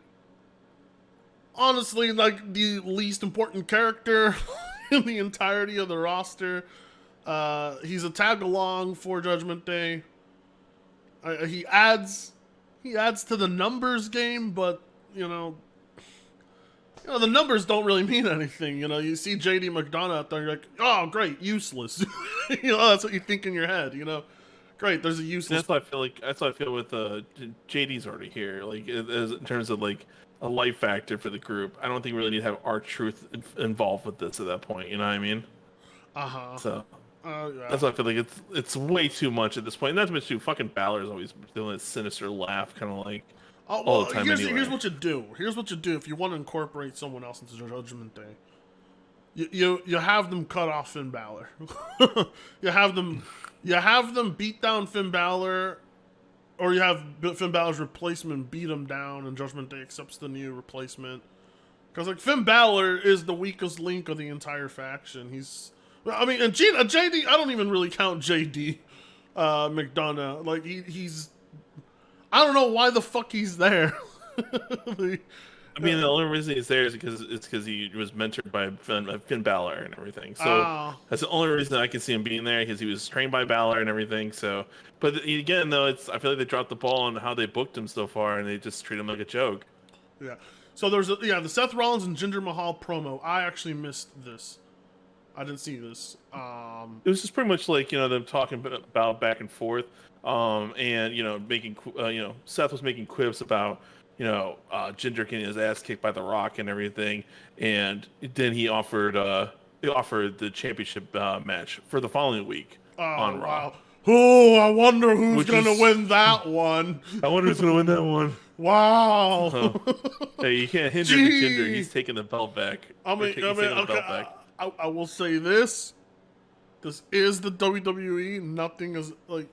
honestly, like the least important character in the entirety of the roster. He's a tag along for Judgment Day. He adds to the numbers game, but the numbers don't really mean anything. You see JD McDonough out there, you're like, oh great, useless. That's what you think in your head. Great, there's a useless. That's what I feel like. That's what I feel with JD's already here. Like in terms of like a life factor for the group. I don't think we really need to have R-Truth involved with this at that point. You know what I mean? So yeah. That's why I feel like it's way too much at this point. Not to mention, fucking Balor's always doing this sinister laugh, kind of like all the time. Here's what you do. Here's what you do if you want to incorporate someone else into Judgment Day. You have them cut off Finn Balor. you have them beat down Finn Balor, or you have Finn Balor's replacement beat him down, and Judgment Day accepts the new replacement. Because like Finn Balor is the weakest link of the entire faction. And JD, I don't even really count JD McDonough. Like he's, I don't know why the fuck he's there. I mean, the only reason he's there is because he was mentored by Finn Balor and everything. So that's the only reason I can see him being there, because he was trained by Balor and everything. So, but again, though, I feel like they dropped the ball on how they booked him so far, and they just treat him like a joke. Yeah. So there's the Seth Rollins and Jinder Mahal promo. I actually missed this. I didn't see this. It was just pretty much like them talking about back and forth, and making Seth was making quips about Jinder getting his ass kicked by The Rock and everything, and then he offered the championship match for the following week on Raw. Wow. Oh, I wonder who's gonna win that one. I wonder who's gonna win that one. Wow. Hey, you can't hinder Jinder. He's taking the belt back. I will say this. This is the WWE. Nothing is like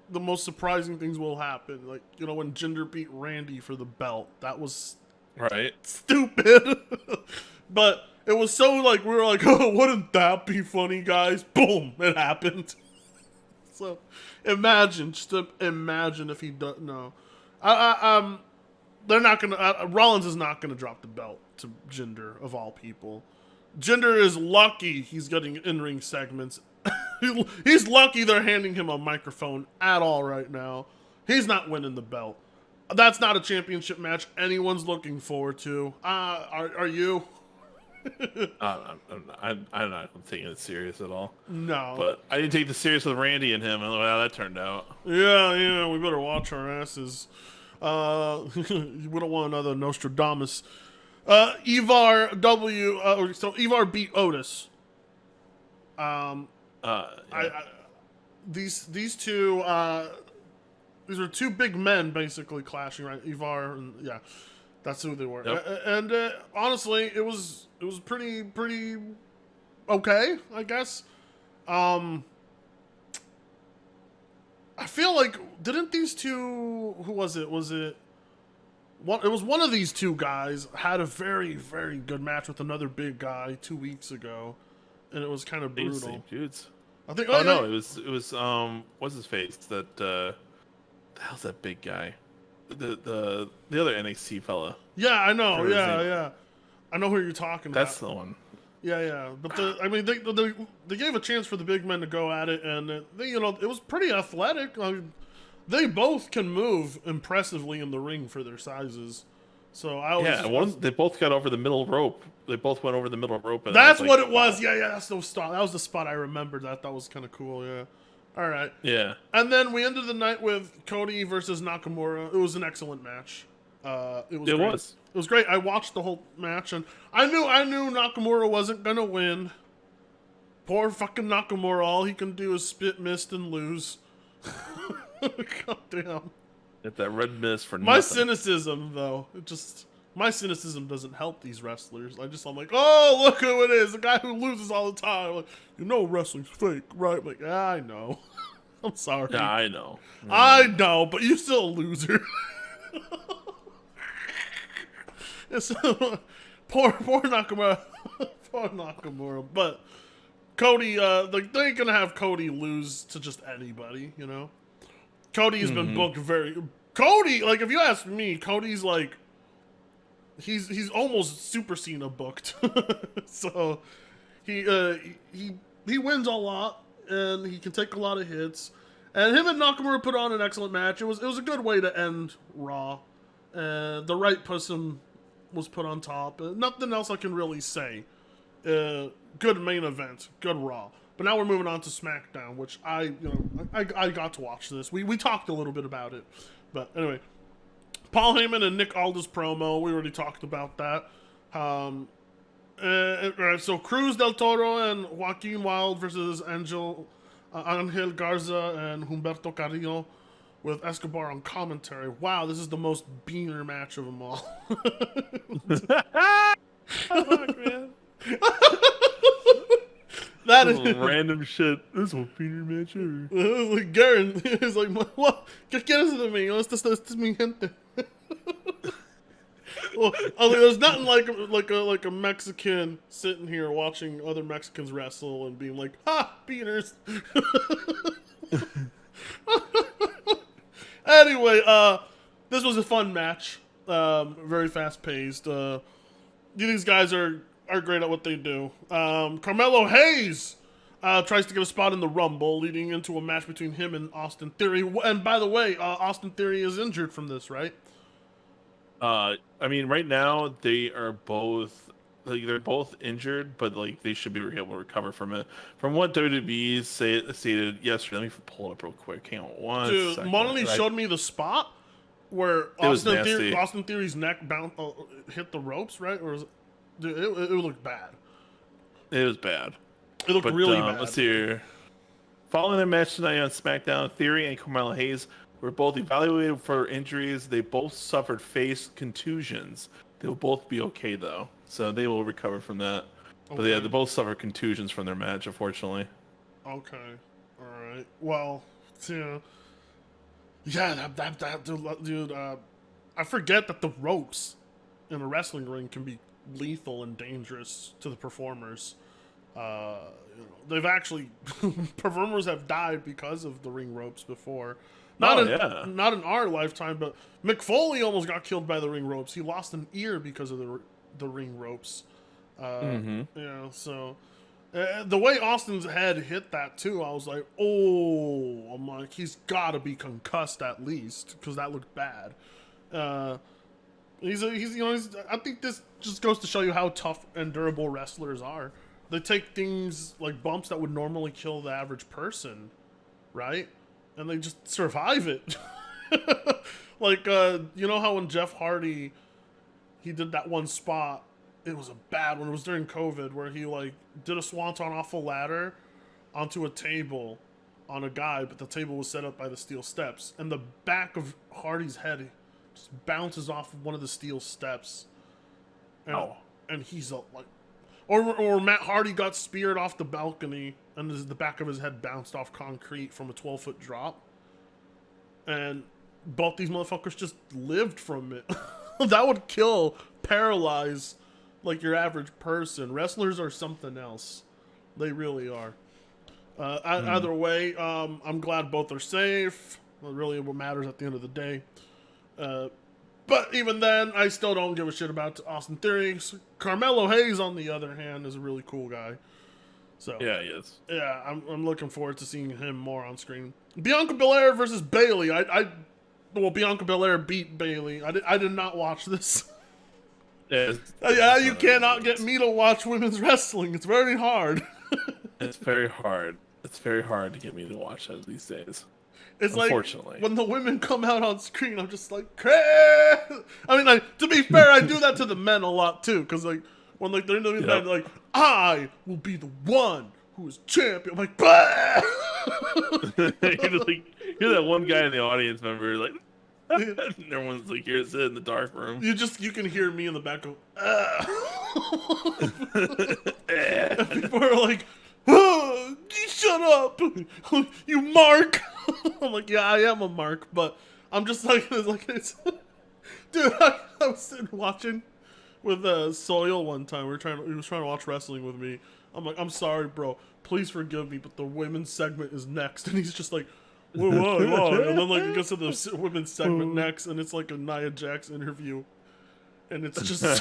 the most surprising things will happen. Like, when Jinder beat Randy for the belt. That was right. Stupid. But it was so like, we were like, oh, wouldn't that be funny, guys? Boom, it happened. So imagine if he does. No. They're not gonna. Rollins is not gonna drop the belt to Jinder, of all people. Jinder is lucky he's getting in-ring segments. He's lucky they're handing him a microphone at all right now. He's not winning the belt. That's not a championship match anyone's looking forward to. Are you? I'm not taking it serious at all. No. But I didn't take the serious with Randy and him. I don't know how that turned out. Yeah, we better watch our asses. We don't want another Nostradamus. Ivar beat Otis. Yeah. These two, these are two big men basically clashing, right? Ivar and yeah, that's who they were. Yep. And honestly, it was pretty okay, I guess. I feel like, didn't these two, who was it? It was one of these two guys had a very, very good match with another big guy 2 weeks ago, and it was kind of brutal. Same dudes. I think. Oh no, it was what's his face? The hell's that big guy? The other NXT fella. Yeah, I know. Yeah. I know who you're talking about. That's the one. Yeah. But they gave a chance for the big men to go at it, and it was pretty athletic. I mean, they both can move impressively in the ring for their sizes. So I always they both got over the middle rope. They both went over the middle rope. And that's like, what it was. Wow. Yeah, that's the spot. That was the spot I remembered. That was kind of cool. Yeah. All right. Yeah. And then we ended the night with Cody versus Nakamura. It was an excellent match. It was great. I watched the whole match, and I knew Nakamura wasn't gonna win. Poor fucking Nakamura. All he can do is spit mist and lose. God damn. Get that red mist for my nothing. cynicism, though, my cynicism doesn't help these wrestlers. I'm like, oh, look who it is, the guy who loses all the time. Like, wrestling's fake, right? I'm like, yeah, I know. I'm sorry. Yeah, I know. I know, but you're still a loser. It's, poor Nakamura. Poor Nakamura. But Cody, they ain't gonna have Cody lose to just anybody, Cody has been booked Cody, like, if you ask me, Cody's like, he's almost Super Cena booked. So he wins a lot, and he can take a lot of hits. And him and Nakamura put on an excellent match. It was a good way to end Raw. The right person was put on top. Nothing else I can really say. Good main event, good Raw. But now we're moving on to SmackDown, which I got to watch this. We talked a little bit about it. But anyway, Paul Heyman and Nick Aldis promo. We already talked about that. So Cruz del Toro and Joaquin Wilde versus Angel Garza and Humberto Carrillo with Escobar on commentary. Wow, this is the most beaner match of them all. Oh, man. That is random shit. This is a beaner match ever. It was like Garen. He's like, what? ¿Qué quieres de mí? Esta es mi gente. Well, I mean, there's nothing like a Mexican sitting here watching other Mexicans wrestle and being like, ha, beaners. Anyway, this was a fun match. Very fast paced. These guys are great at what they do. Carmelo Hayes tries to get a spot in the Rumble, leading into a match between him and Austin Theory. And by the way, Austin Theory is injured from this, right? I mean, right now they are both they're both injured, but they should be able to recover from it. From what WWE stated yesterday, let me pull it up real quick. Hang on one second. Monolith showed me the spot where Austin Theory's neck hit the ropes, right? Or it looked bad. It was bad. It looked really bad. Let's see here. Following their match tonight on SmackDown, Theory and Carmelo Hayes were both evaluated for injuries. They both suffered face contusions. They will both be okay, though. So they will recover from that. Okay. But yeah, they both suffered contusions from their match, unfortunately. Okay. All right. Well, yeah, that dude, I forget that the ropes in a wrestling ring can be lethal and dangerous to the performers. They've actually performers have died because of the ring ropes before. Not in our lifetime, but Mick Foley almost got killed by the ring ropes. He lost an ear because of the ring ropes. So the way Austin's head hit that too, I was like, oh, I'm like, he's got to be concussed at least because that looked bad. I think this just goes to show you how tough and durable wrestlers are. They take things like bumps that would normally kill the average person, right? And they just survive it. You know how when Jeff Hardy, he did that one spot, it was a bad one. It was during COVID where he did a swanton off a ladder onto a table on a guy, but the table was set up by the steel steps. And the back of Hardy's head just bounces off of one of the steel steps. And he's or Matt Hardy got speared off the balcony and the back of his head bounced off concrete from a 12-foot drop. And both these motherfuckers just lived from it. That would paralyze your average person. Wrestlers are something else. They really are. Either way, I'm glad both are safe. Really what matters at the end of the day. But even then, I still don't give a shit about Austin Theory. Carmelo Hayes, on the other hand, is a really cool guy. So yeah, he is. Yeah, I'm looking forward to seeing him more on screen. Bianca Belair versus Bayley. Bianca Belair beat Bayley. I did not watch this. Yeah, you cannot get me to watch women's wrestling. It's very hard. It's very hard. It's very hard to get me to watch that these days. It's like Unfortunately. when the women come out on screen, I'm just like, "Crazy!" I mean, like, to be fair, I do that to the men a lot too, because like when like they're in the Yep. they're like, "I will be the one who is champion." I'm like, "Bah!" you're that one guy in the audience member, like, and everyone's like, "Here, sit in the dark room." you can hear me in the back go, and people are like, "Oh, you shut up, you Mark." I'm like, yeah, I am a Mark, but I'm just like, it's dude. I was sitting watching with Soil one time. He was trying to watch wrestling with me. I'm like, I'm sorry, bro. Please forgive me, but the women's segment is next, and he's just like, whoa. And then like it goes to the women's segment next, and it's like a Nia Jax interview, and it's just, and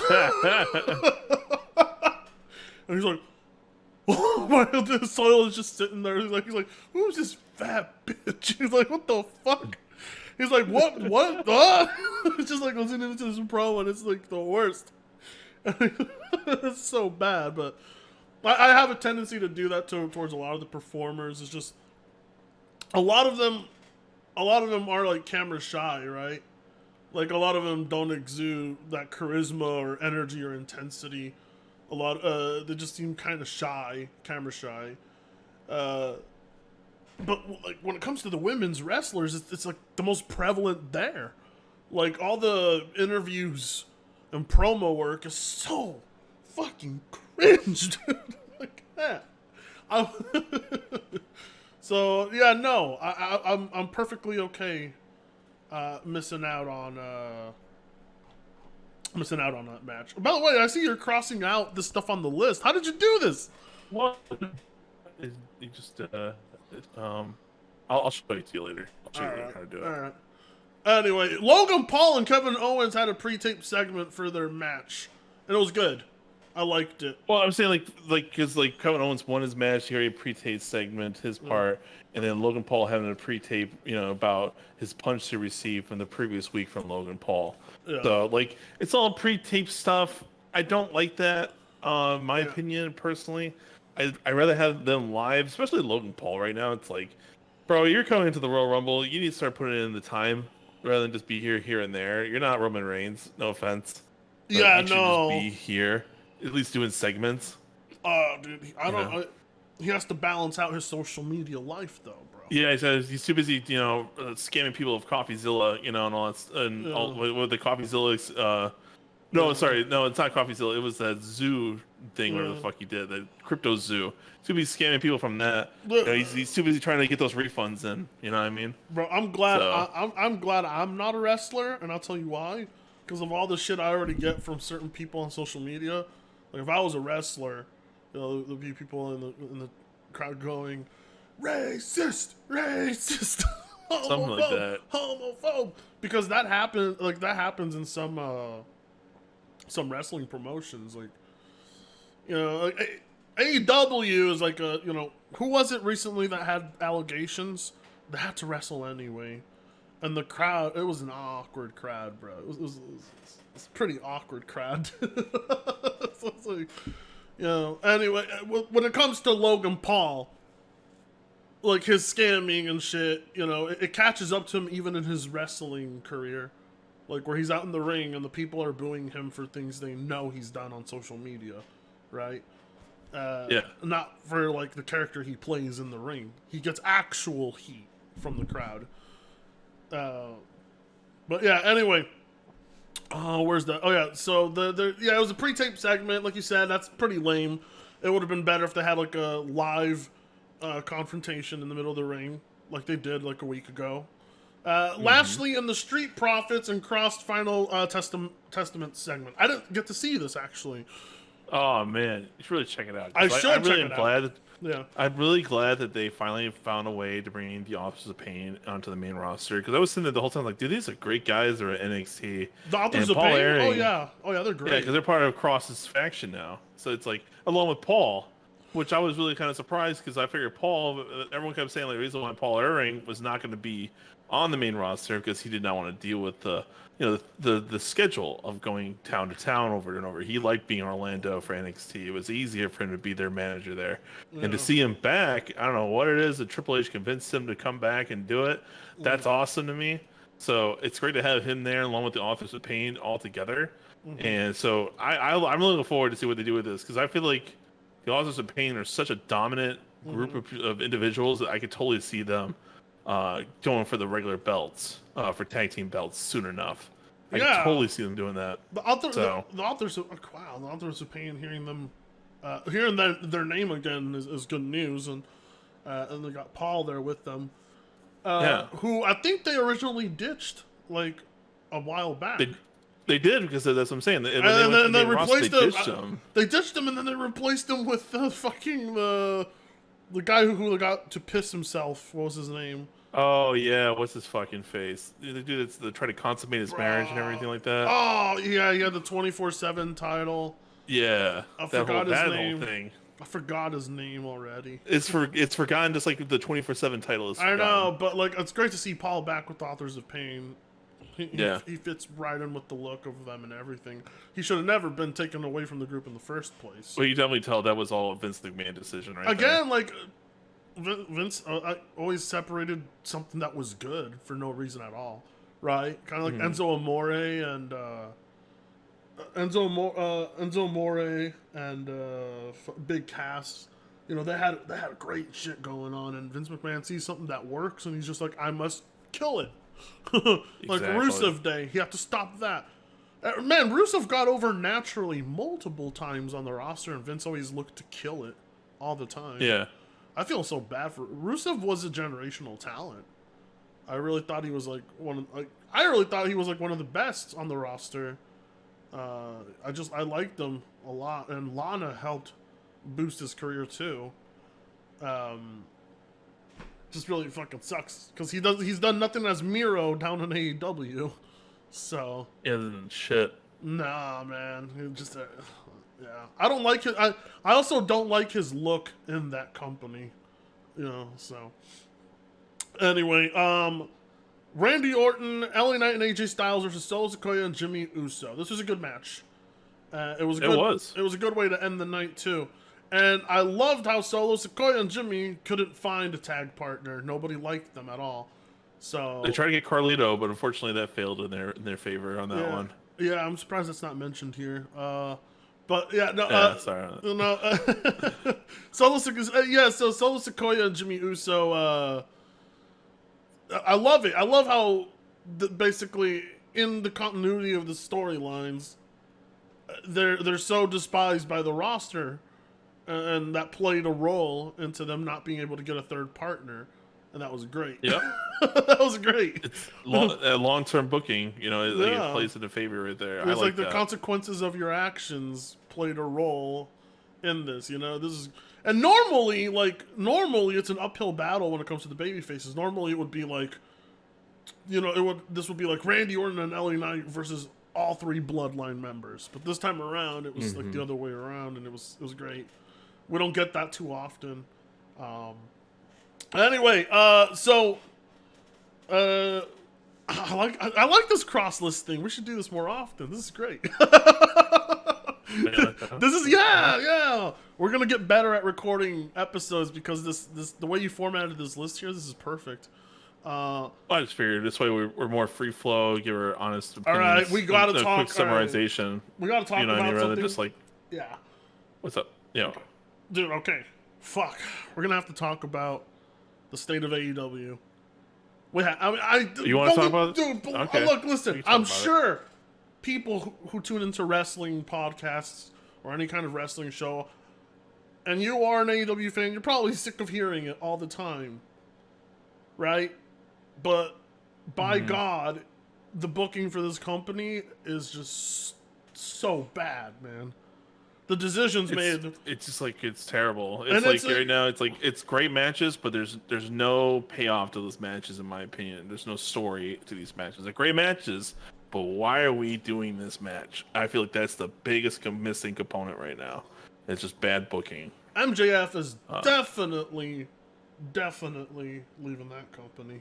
he's like, oh my God, the Soil is just sitting there. He's like, who's this fat bitch? He's like, what the fuck? He's like, what? It's just like listening to this pro, and it's like the worst. It's so bad, but I have a tendency to do that towards a lot of the performers. It's just a lot of them are like camera shy, right? Like a lot of them don't exude that charisma or energy or intensity. They just seem kind of shy, camera shy. But like when it comes to the women's wrestlers, it's like the most prevalent there. Like all the interviews and promo work is so fucking cringe, dude. Like that. So yeah, no, I'm perfectly okay missing out on that match. By the way, I see you're crossing out this stuff on the list. How did you do this? What? You just I'll show it to you later. I'll show you how to do it. All right. Anyway, Logan Paul and Kevin Owens had a pre-taped segment for their match, and it was good. I liked it. Well, I'm saying because Kevin Owens won his match, he already pre-taped segment his part, and then Logan Paul having a pre-tape, about his punch he received from the previous week from Logan Paul. Yeah. So like it's all pre-taped stuff. I don't like that. My opinion personally, I rather have them live, especially Logan Paul right now. It's like, bro, you're coming into the Royal Rumble. You need to start putting in the time rather than just be here and there. You're not Roman Reigns. No offense. Yeah, you should just be here. At least doing segments. Dude, he has to balance out his social media life, though, bro. Yeah, he says he's too busy, scamming people of CoffeeZilla, and all that, and all with the CoffeeZilla. No, sorry, no, it's not CoffeeZilla. It was that zoo thing, whatever the fuck he did, that crypto zoo. Too busy scamming people from that. He's too busy trying to get those refunds in. You know what I mean? Bro, I'm glad. I'm glad I'm not a wrestler, and I'll tell you why. Because of all the shit I already get from certain people on social media. Like if I was a wrestler, there'll be people in the crowd going, "Racist, racist." Something like that. Homophobe. Because that happens in some wrestling promotions. Like, like AEW is like who was it recently that had allegations? They had to wrestle anyway. And the crowd, it was an awkward crowd, bro. It was a pretty awkward crowd. So it's like, anyway, when it comes to Logan Paul, like his scamming and shit, it catches up to him even in his wrestling career. Like where he's out in the ring and the people are booing him for things they know he's done on social media, right? Yeah. Not for like the character he plays in the ring. He gets actual heat from the crowd. But yeah, anyway. Where's that? Oh yeah, so it was a pre-taped segment, like you said. That's pretty lame. It would have been better if they had like a live confrontation in the middle of the ring, like they did like a week ago. Lashley and the Street Profits and Cross Final Testament segment. I didn't get to see this actually. Oh man, you should really check it out. I should I'm really check it glad. out. Yeah, I'm really glad that they finally found a way to bring the Authors of Pain onto the main roster. Because I was sitting there the whole time like, dude, these are great guys. They're at NXT. The Authors of Pain. Oh yeah, they're great. Yeah, because they're part of Cross's faction now. So it's like along with Paul, which I was really kind of surprised because I figured Paul. Everyone kept saying like the reason why Paul Ellering was not going to be on the main roster because he did not want to deal with the schedule of going town to town over and over. He liked being in Orlando for NXT. It was easier for him to be their manager there. And to Yeah. see him back, I don't know what it is that Triple H convinced him to come back and do it. That's awesome to me. So it's great to have him there along with the Authors of Pain all together. And so I'm really looking forward to see what they do with this because I feel like the Authors of Pain are such a dominant group of individuals that I could totally see them going for the regular belts, for tag team belts soon enough. I can totally see them doing that. The authors of wow, the authors of pain. Hearing their name again is good news, and they got Paul there with them, who I think they originally ditched like a while back. They did because that's what I'm saying. When And then they replaced they him. ditched him. They ditched him, and then they replaced him with the guy who got to piss himself. What was his name? Oh yeah, what's his fucking face? The dude that's trying to consummate his marriage and everything like that. Oh yeah, he had the 24/7 title. Yeah, I forgot his whole name. thing. I forgot his name already. It's forgotten, just like the 24/7 title is. I know, but like it's great to see Paul back with Authors of Pain. He fits right in with the look of them and everything. He should have never been taken away from the group in the first place. Well, you definitely tell that was all a Vince McMahon decision, right? Again, like Vince I always separated something that was good for no reason at all, right? Kind of like Enzo Amore and Big Cass. You know, they had great shit going on, and Vince McMahon sees something that works, and he's just like, I must kill it. Like Rusev Day, he had to stop that. Man, Rusev got over naturally multiple times on the roster, and Vince always looked to kill it all the time. Yeah. I feel so bad for Rusev. Was a generational talent. I really thought he was like one of the best on the roster. I liked him a lot, and Lana helped boost his career too. Just really fucking sucks because he's done nothing as Miro down in AEW. So yeah, shit. Nah, man, he just yeah. I don't like it. I also don't like his look in that company. You know. So anyway, Randy Orton, LA Knight, and AJ Styles versus Solo Sikoa and Jimmy Uso. This was a good match. It was a good way to end the night too. And I loved how Solo Sikoa and Jimmy couldn't find a tag partner. Nobody liked them at all. So they tried to get Carlito, but unfortunately that failed in their favor on that one. Yeah, I'm surprised that's not mentioned here. But yeah, no. Sorry. No. Solo Sikoa and Jimmy Uso. I love it. I love how basically in the continuity of the storylines, they're so despised by the roster. And that played a role into them not being able to get a third partner, and that was great. Yep, that was great. It's long-term booking, you know, it plays in a favor right there. It's like the consequences of your actions played a role in this. You know, and normally it's an uphill battle when it comes to the baby faces. Normally it would be like, you know, this would be like Randy Orton and LA Knight versus all three Bloodline members. But this time around, it was like the other way around, and it was great. We don't get that too often. Anyway, I like this cross list thing. We should do this more often. This is great. This is yeah. We're gonna get better at recording episodes because the way you formatted this list here, this is perfect. I just figured this way we're more free flow, give our honest opinions. All right, we gotta talk. Quick summarization. Right. We gotta talk about something. Rather just like, yeah. What's up? Yeah. Dude, okay. Fuck. We're gonna have to talk about the state of AEW. You want to talk about it? Dude, okay. Look, listen. I'm sure people who tune into wrestling podcasts or any kind of wrestling show, and you are an AEW fan, you're probably sick of hearing it all the time. Right? But by God, the booking for this company is just so bad, man. The decisions made. It's just like it's terrible. It's like right now, it's great matches, but there's no payoff to those matches, in my opinion. There's no story to these matches. They're great matches, but why are we doing this match? I feel like that's the biggest missing component right now. It's just bad booking. MJF is definitely leaving that company.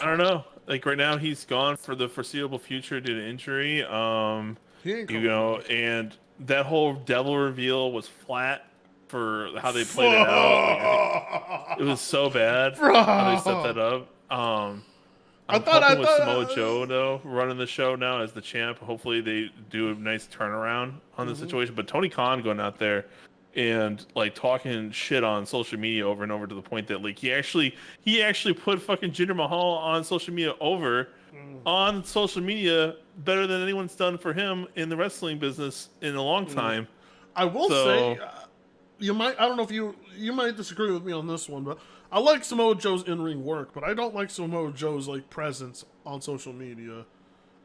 I don't know. Like right now, he's gone for the foreseeable future due to injury. He ain't You coming know, back. and that whole devil reveal was flat for how they played it out. Like I think it was so bad how they set that Bro, up. I I'm thought, I hoping with thought, Samoa Joe though running the show now as the champ. Hopefully they do a nice turnaround on the mhm. situation. But Tony Khan going out there and like talking shit on social media over and over to the point that like he actually put fucking Jinder Mahal on social media over on social media better than anyone's done for him in the wrestling business in a long time. I will say, So you might. I don't know if you might disagree with me on this one, but I like Samoa Joe's in-ring work, but I don't like Samoa Joe's like presence on social media.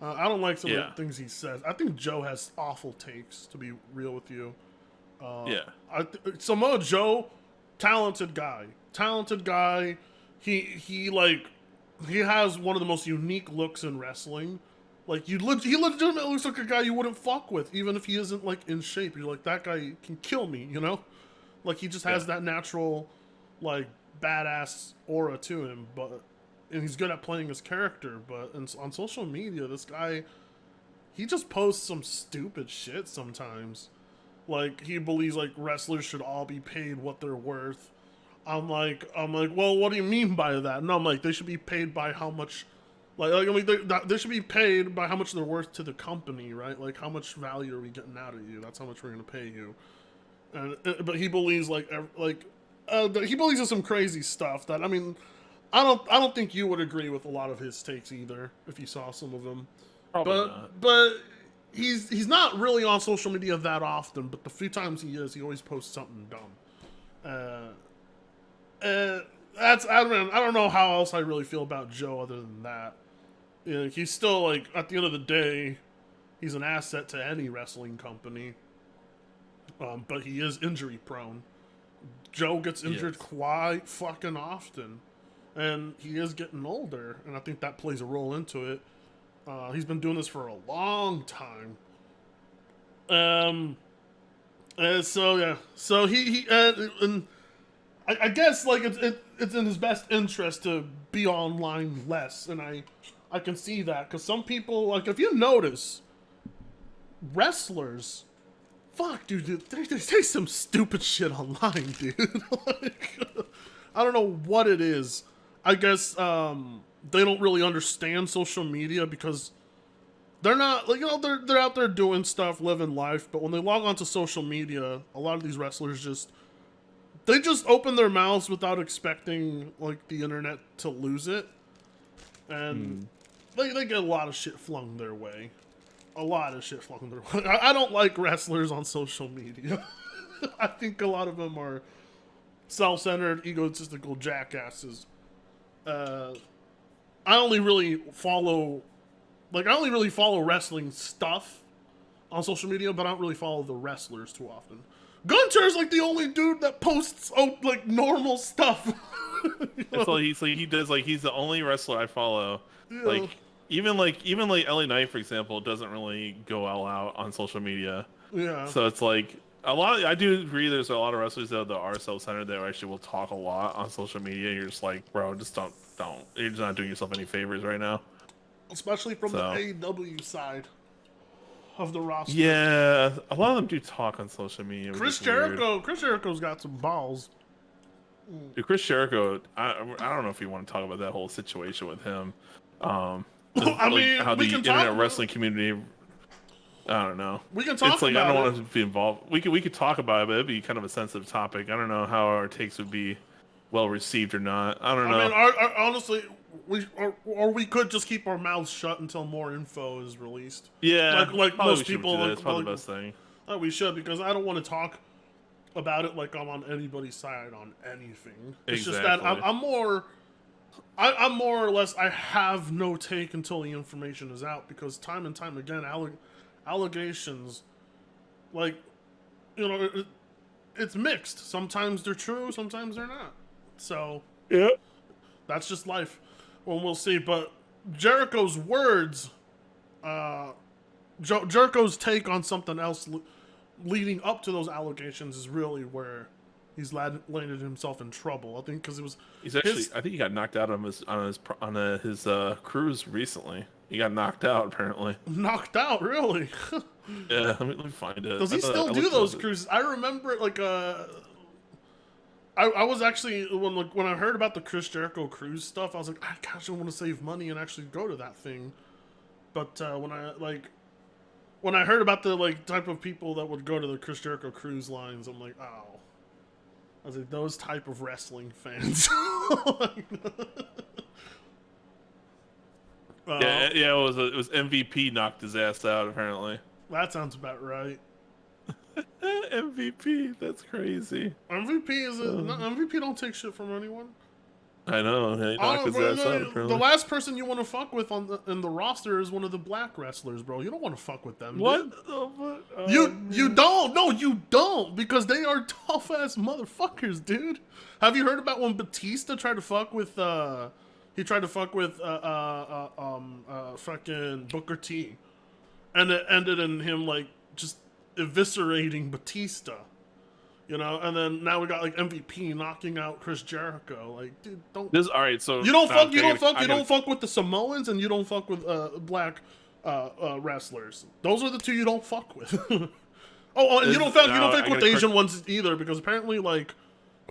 I don't like some of yeah, the things he says. I think Joe has awful takes, to be real with you. yeah, Samoa Joe, talented guy. He has one of the most unique looks in wrestling. Like he legitimately looks like a guy you wouldn't fuck with, even if he isn't like in shape. You're like, that guy can kill me, you know? Like he just yeah. has that natural, like badass aura to him. But and he's good at playing his character. But on social media, this guy, he just posts some stupid shit sometimes. Like he believes like wrestlers should all be paid what they're worth. I'm like, well, what do you mean by that? And I'm like, they should be paid by how much, I mean, they should be paid by how much they're worth to the company, right? Like, how much value are we getting out of you? That's how much we're gonna pay you. And but he believes he believes in some crazy stuff that I mean, I don't think you would agree with a lot of his takes either if you saw some of them. Probably not. But he's not really on social media that often. But the few times he is, he always posts something dumb. That's I don't know how else I really feel about Joe other than that. You know, he's still like at the end of the day, he's an asset to any wrestling company. But he is injury prone. Joe gets injured Yes. quite fucking often, and he is getting older, and I think that plays a role into it. He's been doing this for a long time. So yeah, so and I guess like it's in his best interest to be online less, and I can see that because some people like if you notice wrestlers, fuck dude, they say some stupid shit online, dude. Like, I don't know what it is. I guess they don't really understand social media because they're not like they're out there doing stuff, living life, but when they log onto social media, a lot of these wrestlers they just open their mouths without expecting like the internet to lose it, and they get a lot of shit flung their way. A lot of shit flung their way. I don't like wrestlers on social media. I think a lot of them are self-centered, egotistical jackasses. Uh, I only really follow wrestling stuff on social media, but I don't really follow the wrestlers too often. Gunter's like the only dude that posts like normal stuff. You It's know? like he does like he's the only wrestler I follow. Yeah, Like even like LA Knight, for example, doesn't really go all out on social media. yeah, So it's like a lot. I do agree. There's a lot of wrestlers though that are self-centered that actually will talk a lot on social media. You're just like, bro, just don't. You're just not doing yourself any favors right now. especially from the So AEW side of the roster. yeah, a lot of them do talk on social media, which is weird. Chris Jericho's got some balls. Dude, Chris Jericho, I don't know if you want to talk about that whole situation with him. I Like how mean, the internet wrestling community. I don't know. we can It's talk like I don't about it. want to be involved. We could talk about it, but it'd be kind of a sensitive topic. I don't know how our takes would be well received or not. I don't I mean, know. honestly, or we could just keep our mouths shut until more info is released. Yeah, Like probably we most should people, do that. It's probably the best thing. we should because I don't want to talk about it like I'm on anybody's side on anything. It's just that Exactly. I'm more or less I have no take until the information is out because time and time again allegations like it's mixed. Sometimes they're true, sometimes they're not. So Yeah. that's just life. Well, we'll see. But Jericho's words, Jericho's take on something else leading up to those allegations is really where landed himself in trouble. I think because it was He's actually, his I think he got knocked out on his cruise recently. He got knocked out apparently. knocked out. Really? Yeah, let me find it. Does he still I do looked those it up. cruises? I remember I was actually when I heard about the Chris Jericho cruise stuff, I was like, I gosh, I want to save money and actually go to that thing. But when I heard about the type of people that would go to the Chris Jericho cruise lines, I'm like, oh. I was like, those type of wrestling fans. Yeah, it was MVP knocked his ass out apparently. That sounds about right. MVP, that's crazy. MVP don't take shit from anyone. I know. He knocked his ass out apparently. The last person you want to fuck with in the roster is one of the black wrestlers, bro. You don't want to fuck with them. What? Dude. Oh, You don't. No, you don't, because they are tough ass motherfuckers, dude. Have you heard about when Batista tried to fuck with fucking Booker T, and it ended in him just eviscerating Batista. You know, and then now we got MVP knocking out Chris Jericho. Like, dude, don't. All right. So You don't fuck with the Samoans, and you don't fuck with black wrestlers. Those are the two you don't fuck with. And you don't fuck with Asian ones either, because apparently,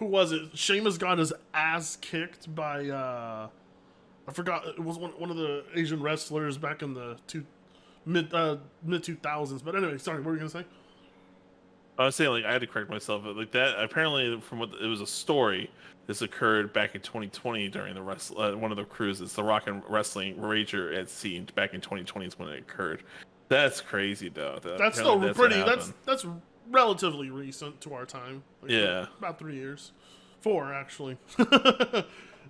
who was it? Sheamus got his ass kicked by I forgot. It was one of the Asian wrestlers back in the mid 2000s. But anyway, sorry, what were you gonna say? I was saying, I had to correct myself. Like that, apparently, from what it was a story. This occurred back in 2020 during the one of the cruises. The Rock and Wrestling Rager at Sea back in 2020 is when it occurred. That's crazy, though. That's still pretty. That's relatively recent to our time. Yeah, about 3 years, 4 actually.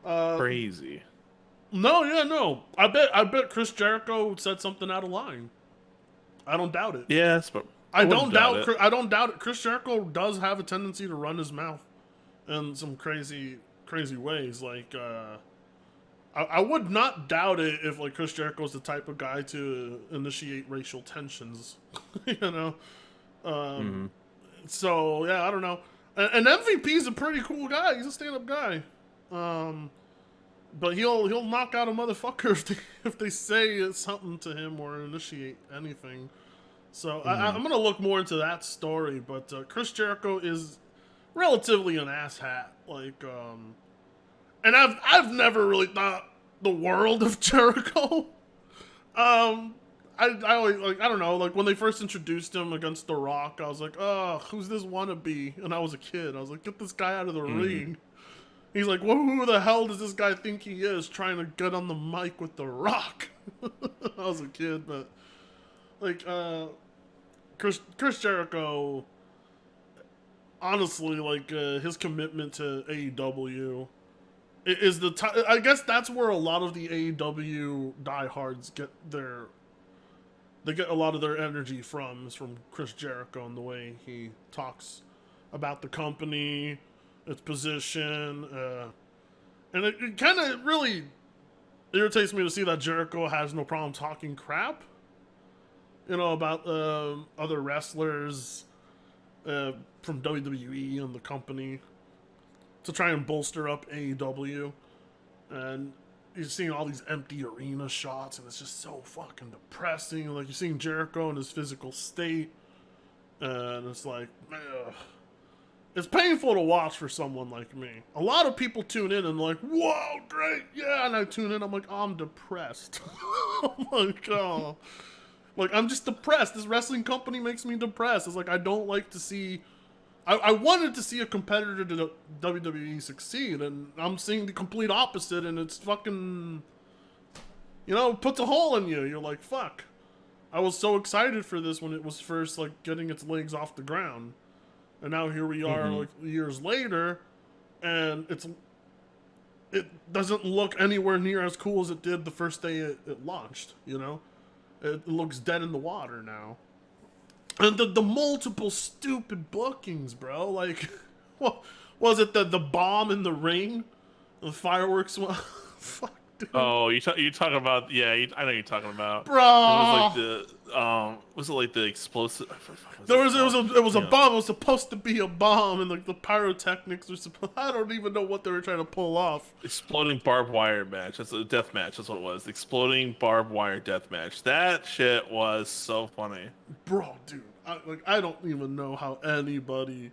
Crazy. No. I bet Chris Jericho said something out of line. I don't doubt it. Yes, but I don't doubt it. Chris Jericho does have a tendency to run his mouth in some crazy ways. I would not doubt it if Chris Jericho's the type of guy to initiate racial tensions. You know. So yeah, I don't know. And MVP's a pretty cool guy. He's a stand-up guy. But he'll knock out a motherfucker if they say something to him or initiate anything. So I'm gonna look more into that story. But Chris Jericho is relatively an asshat. And I've never really thought the world of Jericho. I always I don't know, when they first introduced him against The Rock, I was like, oh, who's this wannabe? And I was a kid. I was like, get this guy out of the ring. He's like, well, who the hell does this guy think he is, trying to get on the mic with The Rock? I was a kid, but Chris Jericho, honestly, his commitment to AEW is I guess that's where a lot of the AEW diehards get a lot of their energy from, is from Chris Jericho and the way he talks about the company, its position, and it kind of really irritates me to see that Jericho has no problem talking crap, about other wrestlers from WWE and the company to try and bolster up AEW. And you're seeing all these empty arena shots, and it's just so fucking depressing. You're seeing Jericho in his physical state, and it's it's painful to watch for someone like me. A lot of people tune in and whoa, great, yeah, and I tune in, I'm like, oh, I'm depressed. I'm like, oh. I'm just depressed. This wrestling company makes me depressed. It's I don't like to see... I wanted to see a competitor to WWE succeed, and I'm seeing the complete opposite, and it's fucking... puts a hole in you. You're like, fuck. I was so excited for this when it was first, getting its legs off the ground. And now here we are, years later, and it doesn't look anywhere near as cool as it did the first day it launched, It looks dead in the water now. And the multiple stupid bookings, bro. What was it? The bomb in the ring? The fireworks? Fuck dude. Oh, you talking about? Yeah, I know you're talking about. It was like Bro. the was it like the explosive? What the fuck was There it was called? it was a You know, bomb. It was supposed to be a bomb, and like the pyrotechnics were supposed. I don't even know what they were trying to pull off. exploding barbed wire match. That's a death match. That's what it was. Exploding barbed wire death match. That shit was so funny. Bro, dude, I don't even know how anybody,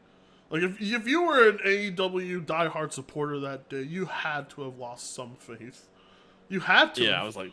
like, if you were an AEW diehard supporter that day, you had to have lost some faith. You had to Yeah, I have. was like,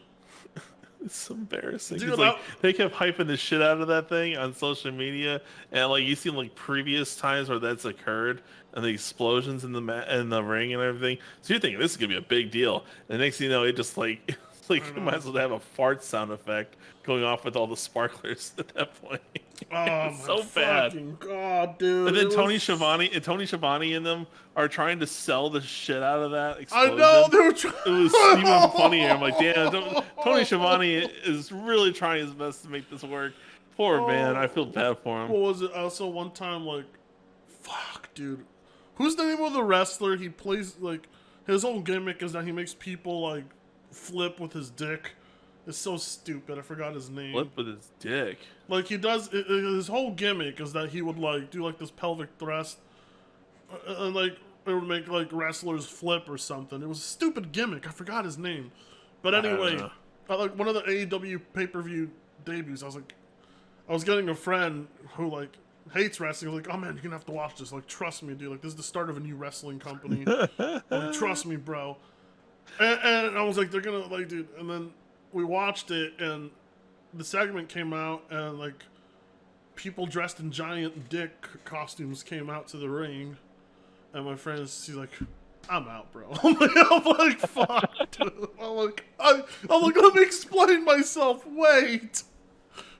it's so embarrassing. Dude, It's like they kept hyping the shit out of that thing on social media, and like you see like previous times where that's occurred, and the explosions in in the ring and everything. So you're thinking this is gonna be a big deal. And the next thing you know, it just like it's like I you might know. as well have a fart sound effect going off with all the sparklers at that point. It Oh was my so bad. fucking god, dude! And then It Tony was. Schiavone and Tony Schiavone and them are trying to sell the shit out of that I know explosion. they were trying. It was even funnier. I'm like, damn, Tony Schiavone is really trying his best to make this work. Poor man, I feel Oh, bad for him. what was it? Also, one time, like, fuck, dude. Who's the name of the wrestler? He plays like his whole gimmick is that he makes people like flip with his dick. It's so stupid. I forgot his name. Flip with his dick. Like he does. His whole gimmick is that he would like do like this pelvic thrust, and like it would make like wrestlers flip or something. It was a stupid gimmick. I forgot his name. But I don't anyway, know. like one of the AEW pay-per-view debuts, I was getting a friend who like hates wrestling. I was like, oh man, you're gonna have to watch this. Like, trust me, dude. Like, this is the start of a new wrestling company. Like, trust me, bro. And I was like, they're gonna like, dude. And then we watched it, and the segment came out, and like people dressed in giant dick costumes came out to the ring, and my friend, she's like, I'm out, bro. I'm like, fuck, dude. I'm like, let me explain myself. Wait.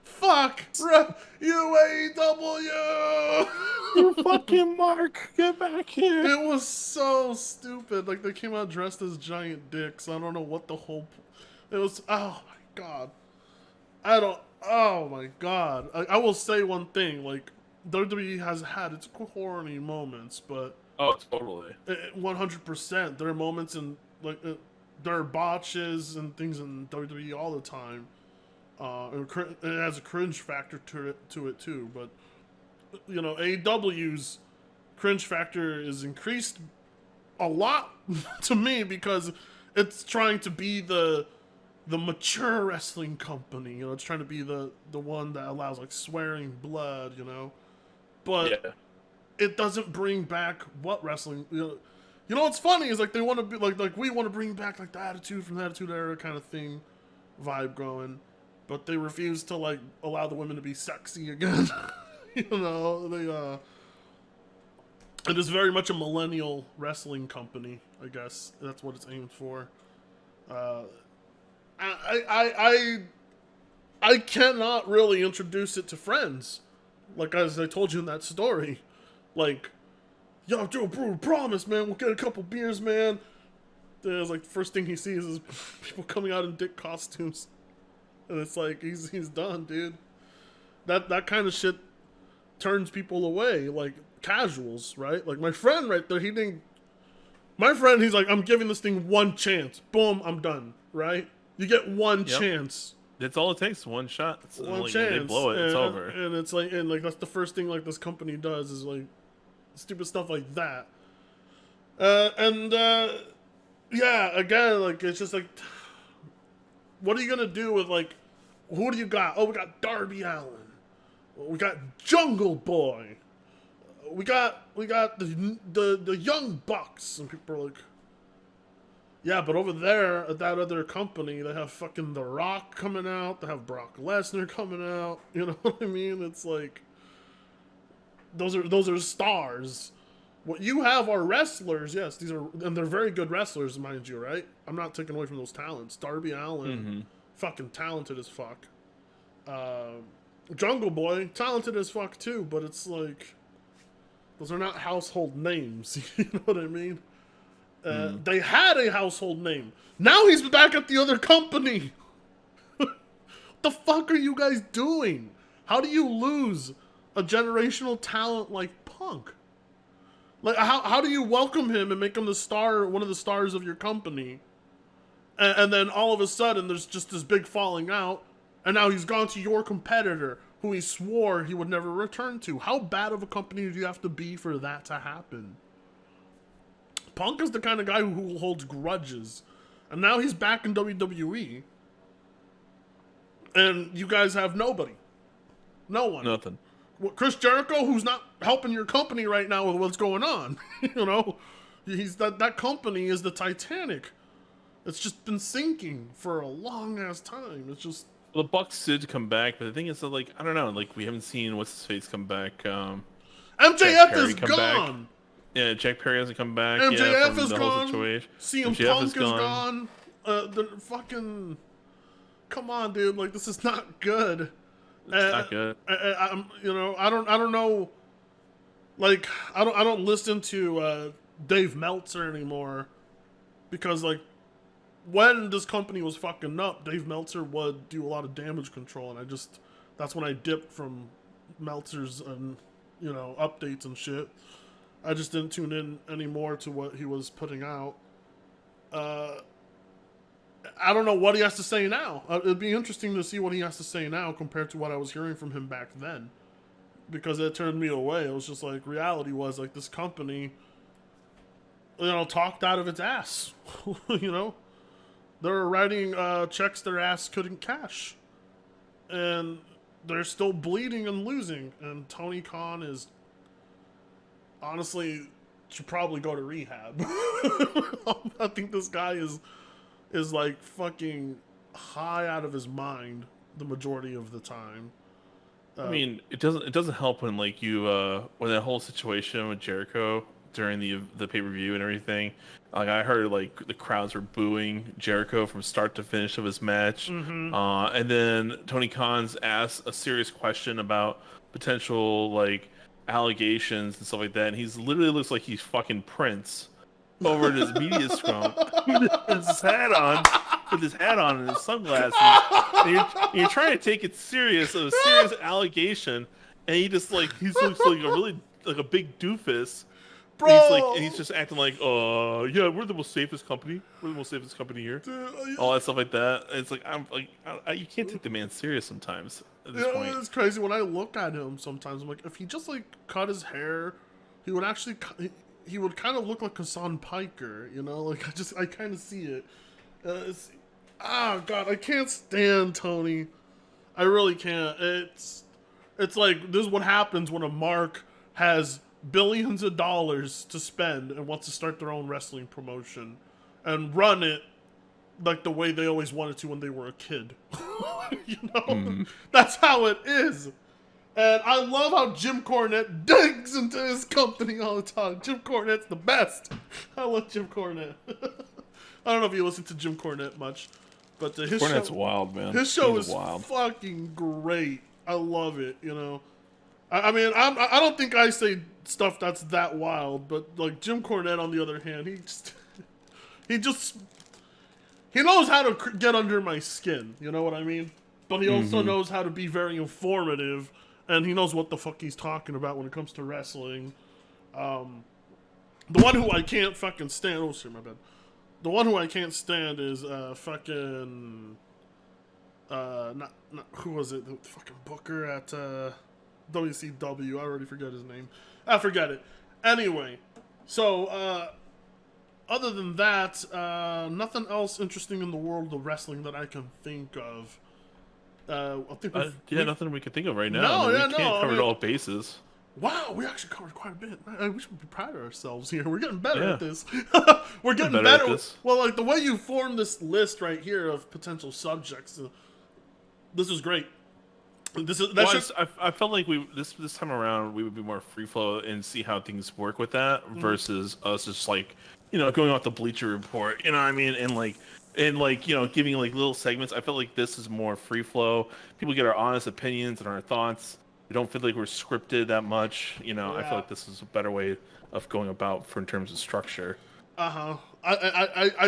Fuck. UAW. You fucking Mark, get back here. It was so stupid. Like, they came out dressed as giant dicks. I don't know what the whole. It was. Oh my god. I don't. Oh my god. I will say one thing. Like, WWE has had its corny moments, but Oh, totally. 100%. There are moments in like there are botches and things in WWE all the time. It has a cringe factor to it too. But you know, AEW's cringe factor is increased a lot to me because it's trying to be the mature wrestling company. You know, it's trying to be the one that allows like swearing blood. You know, but Yeah. it doesn't bring back what wrestling. You know what's funny is like they want to be like we want to bring back like the attitude from the Attitude Era kind of thing, vibe going, but they refuse to like allow the women to be sexy again. You know, it is very much a millennial wrestling company. I guess that's what it's aimed for. Uh, I cannot really introduce it to friends, like as I told you in that story, like. Yo, Joe, bro, promise, man, we'll get a couple beers, man. There's like the first thing he sees is people coming out in dick costumes, and it's like he's done, dude. That kind of shit turns people away, like casuals, right? Like my friend right there, he didn't. My friend, he's like, I'm giving this thing one chance. Boom, I'm done. Right? You get one chance. That's all it takes. One shot. One like, chance. They blow it. It's over. And it's like, and like that's the first thing like this company does is like stupid stuff like that. Yeah, again, like it's just like, what are you gonna do with like, who do you got? Oh, we got Darby Allin, we got Jungle Boy, we got the Young Bucks, and people are like, yeah, but over there at that other company, they have fucking The Rock coming out, they have Brock Lesnar coming out. You know what I mean? It's like, those are stars. What you have are wrestlers, yes, these are, and they're very good wrestlers, mind you, right? I'm not taking away from those talents. Darby Allin, fucking talented as fuck. Jungle Boy, talented as fuck too, but it's like, those are not household names. You know what I mean? They had a household name. Now he's back at the other company. What the fuck are you guys doing? How do you lose a generational talent like Punk? Like, how do you welcome him and make him the star, one of the stars of your company, and then all of a sudden there's just this big falling out, and now he's gone to your competitor who he swore he would never return to. How bad of a company do you have to be for that to happen? Punk is the kind of guy who holds grudges, and now he's back in WWE, and you guys have nobody. No one. Nothing. Chris Jericho, who's not helping your company right now with what's going on. You know, he's that company is the Titanic. It's just been sinking for a long ass time. It's just Well, the Bucks did come back, but the thing is that, like, I don't know, like, we haven't seen what's his face come back. MJF is gone. Yeah, Jack Perry hasn't come back. MJF from is the whole gone. situation. CM MJF Punk is is gone. The fucking, come on, dude. Like, this is not good. It's not good. I don't know. Like, I don't listen to Dave Meltzer anymore, because like when this company was fucking up, Dave Meltzer would do a lot of damage control, and that's when I dipped from Meltzer's updates and shit. I just didn't tune in anymore to what he was putting out. I don't know what he has to say now. It'd be interesting to see what he has to say now compared to what I was hearing from him back then, because it turned me away. It was just like, reality was like, this company, talked out of its ass. They were writing checks their ass couldn't cash, and they're still bleeding and losing. And Tony Khan is honestly should probably go to rehab. I think this guy is like fucking high out of his mind the majority of the time. I mean, it doesn't help when like you when that whole situation with Jericho during the pay-per-view and everything. Like, I heard like the crowds were booing Jericho from start to finish of his match. Mm-hmm. And then Tony Khan's asked a serious question about potential like allegations and stuff like that, and he's literally looks like he's fucking Prince over at his media scrum with his hat on and his sunglasses. And you're trying to take it serious, a serious allegation, and he looks like a big doofus. Bro, And he's just acting like, yeah, we're the most safest company. We're the most safest company here. Dude, all that stuff like that. It's like, you can't take the man serious sometimes at this point. It's crazy when I look at him sometimes. I'm like, if he just like cut his hair, he would actually he would kind of look like Hassan Piker, Like, I kind of see it. God, I can't stand Tony. I really can't. It's like, this is what happens when a mark has billions of dollars to spend and wants to start their own wrestling promotion and run it like the way they always wanted to when they were a kid. That's how it is. And I love how Jim Cornette digs into his company all the time. Jim Cornette's the best. I love Jim Cornette. I don't know if you listen to Jim Cornette much, but his Cornette's show, wild, man. His show He's is wild. fucking great. I love it. I mean, I don't think I say stuff that's that wild, but like Jim Cornette, on the other hand, he knows how to get under my skin. You know what I mean? But he also knows how to be very informative, and he knows what the fuck he's talking about when it comes to wrestling. The one who I can't fucking stand. Oh shit, my bad. The one who I can't stand is fucking not who was it? The fucking Booker at WCW. I already forgot his name. I forget it. Anyway, so other than that, nothing else interesting in the world of wrestling that I can think of. I think nothing we can think of right now. We can't cover all bases. Wow, we actually covered quite a bit. We should be proud of ourselves here. We're getting better at this. We're getting better. At this. Well, like the way you formed this list right here of potential subjects, this is great. I felt like this time around we would be more free flow and see how things work with that versus us just like going off the Bleacher Report. You know what I mean? And giving like little segments. I felt like this is more free flow. People get our honest opinions and our thoughts. We don't feel like we're scripted that much. Yeah. I feel like this is a better way of going about in terms of structure. I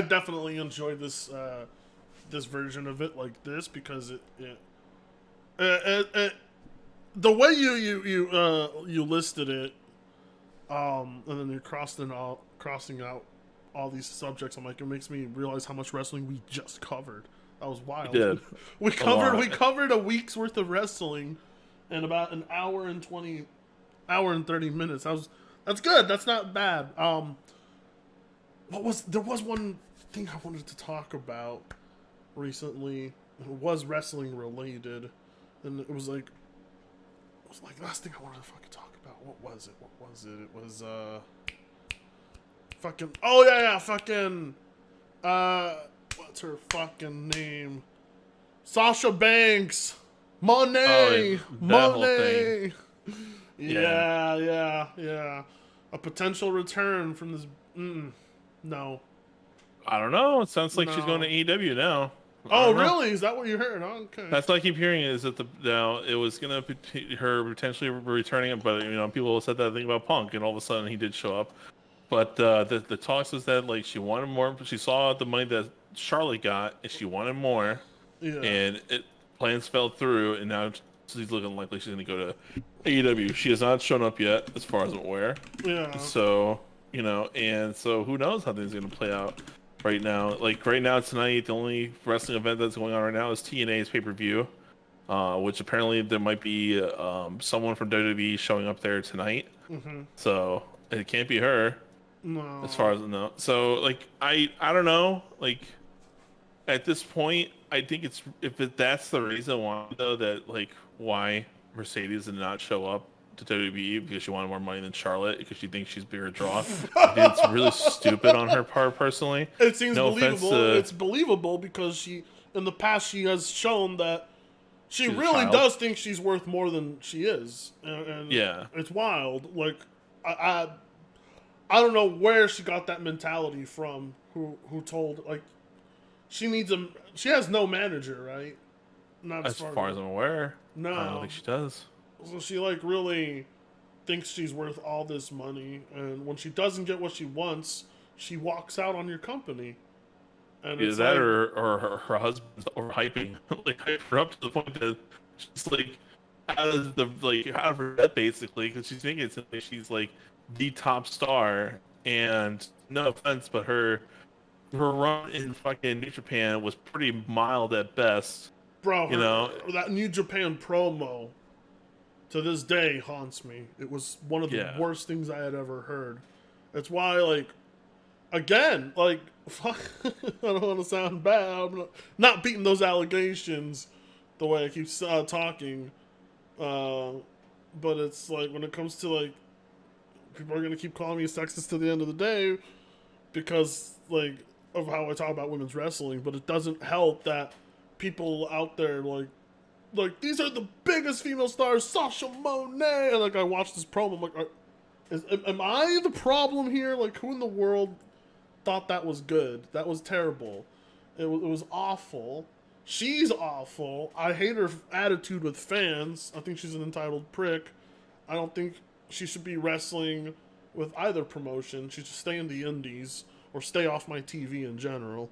definitely enjoyed this this version of it like this because the way you listed it, and then you're crossing out all these subjects, I'm like, it makes me realize how much wrestling we just covered. That was wild. We did. We lot. covered a week's worth of wrestling in about an hour and 30 minutes. That's good. That's not bad. There was one thing I wanted to talk about recently. It was wrestling related, and it was like last thing I wanted to fucking talk about. What was it? It was fucking, oh yeah, fucking what's her fucking name? Sasha Banks. Monet. Monet. Yeah. A potential return from this. No. I don't know. It sounds like she's going to AEW now. Oh, really? Is that what you heard? Oh, okay. That's what I keep hearing, is that now it was gonna be her potentially returning, but people said that thing about Punk, and all of a sudden he did show up. But the talks was that like she wanted more. She saw the money that Charlotte got, and she wanted more. Yeah. And plans fell through, and now she's looking likely she's gonna go to AEW. She has not shown up yet, as far as I'm aware. Yeah. So and so who knows how things are gonna play out. Right now, tonight, the only wrestling event that's going on right now is TNA's pay-per-view, which apparently there might be someone from WWE showing up there tonight. Mm-hmm. So it can't be her, no. as far as I know. So like I don't know. Like at this point, I think that's the reason why though, that like why Mercedes did not show up to WWE, because she wanted more money than Charlotte, because she thinks she's bigger draw. I think it's really stupid on her part, personally. It seems believable. It's believable because in the past, she has shown that she really does think she's worth more than she is, and yeah, it's wild. Like I don't know where she got that mentality from. Who told, like, she has no manager, right? Not as far as I'm aware. No, I don't think she does. So she like really thinks she's worth all this money, and when she doesn't get what she wants, she walks out on your company. And Either that, or her husband's overhyping, like hype her up to the point that she's like out of her depth, basically, because she's thinking she's like the top star. And no offense, but her run in fucking New Japan was pretty mild at best. Bro, that New Japan promo to this day haunts me. It was one of the worst things I had ever heard. That's why, like, again, like, fuck, I don't want to sound bad. I'm not beating those allegations the way I keep talking. But it's like, when it comes to, like, people are going to keep calling me a sexist to the end of the day because, like, of how I talk about women's wrestling. But it doesn't help that people out there, like, these are the biggest female stars, Sasha Monet. And like, I watched this promo, I'm like, am I the problem here? Like, who in the world thought that was good? That was terrible. It was awful. She's awful. I hate her attitude with fans. I think she's an entitled prick. I don't think she should be wrestling with either promotion. She should stay in the indies or stay off my TV in general.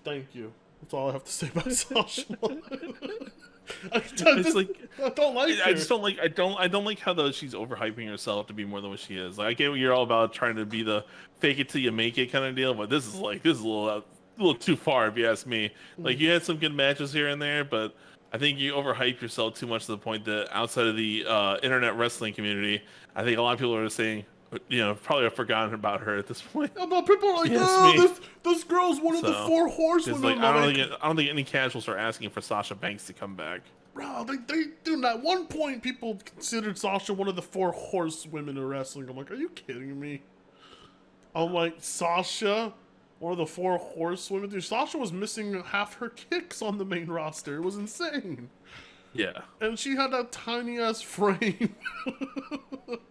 Thank you. That's all I have to say about Sasha. I don't like her. I don't like how though she's overhyping herself to be more than what she is. Like, I get what you're all about, trying to be the fake it till you make it kind of deal, but this is a little too far, if you ask me. Like, you had some good matches here and there, but I think you overhype yourself too much to the point that outside of the internet wrestling community, I think a lot of people are saying, probably have forgotten about her at this point. Yeah, but people are like, this girl's one of the four horsewomen. Like, I don't think any casuals are asking for Sasha Banks to come back. Bro, they do. At one point, people considered Sasha one of the four horsewomen in wrestling. I'm like, are you kidding me? I'm like, Sasha, one of the four horsewomen? Dude, Sasha was missing half her kicks on the main roster. It was insane. Yeah. And she had that tiny ass frame.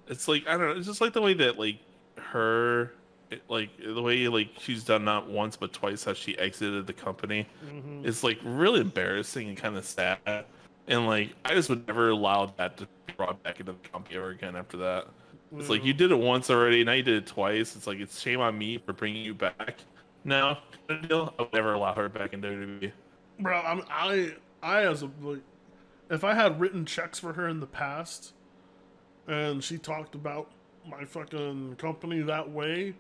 It's like, I don't know, it's just like the way that, like, the way, like, she's done not once but twice how she exited the company. Mm-hmm. It's, like, really embarrassing and kind of sad. And, like, I just would never allow that to be brought back into the company ever again after that. Mm. It's like, you did it once already, now you did it twice. It's like, it's shame on me for bringing you back. Now, I would never allow her back into WWE. Bro, I as a, like, if I had written checks for her in the past, and she talked about my fucking company that way,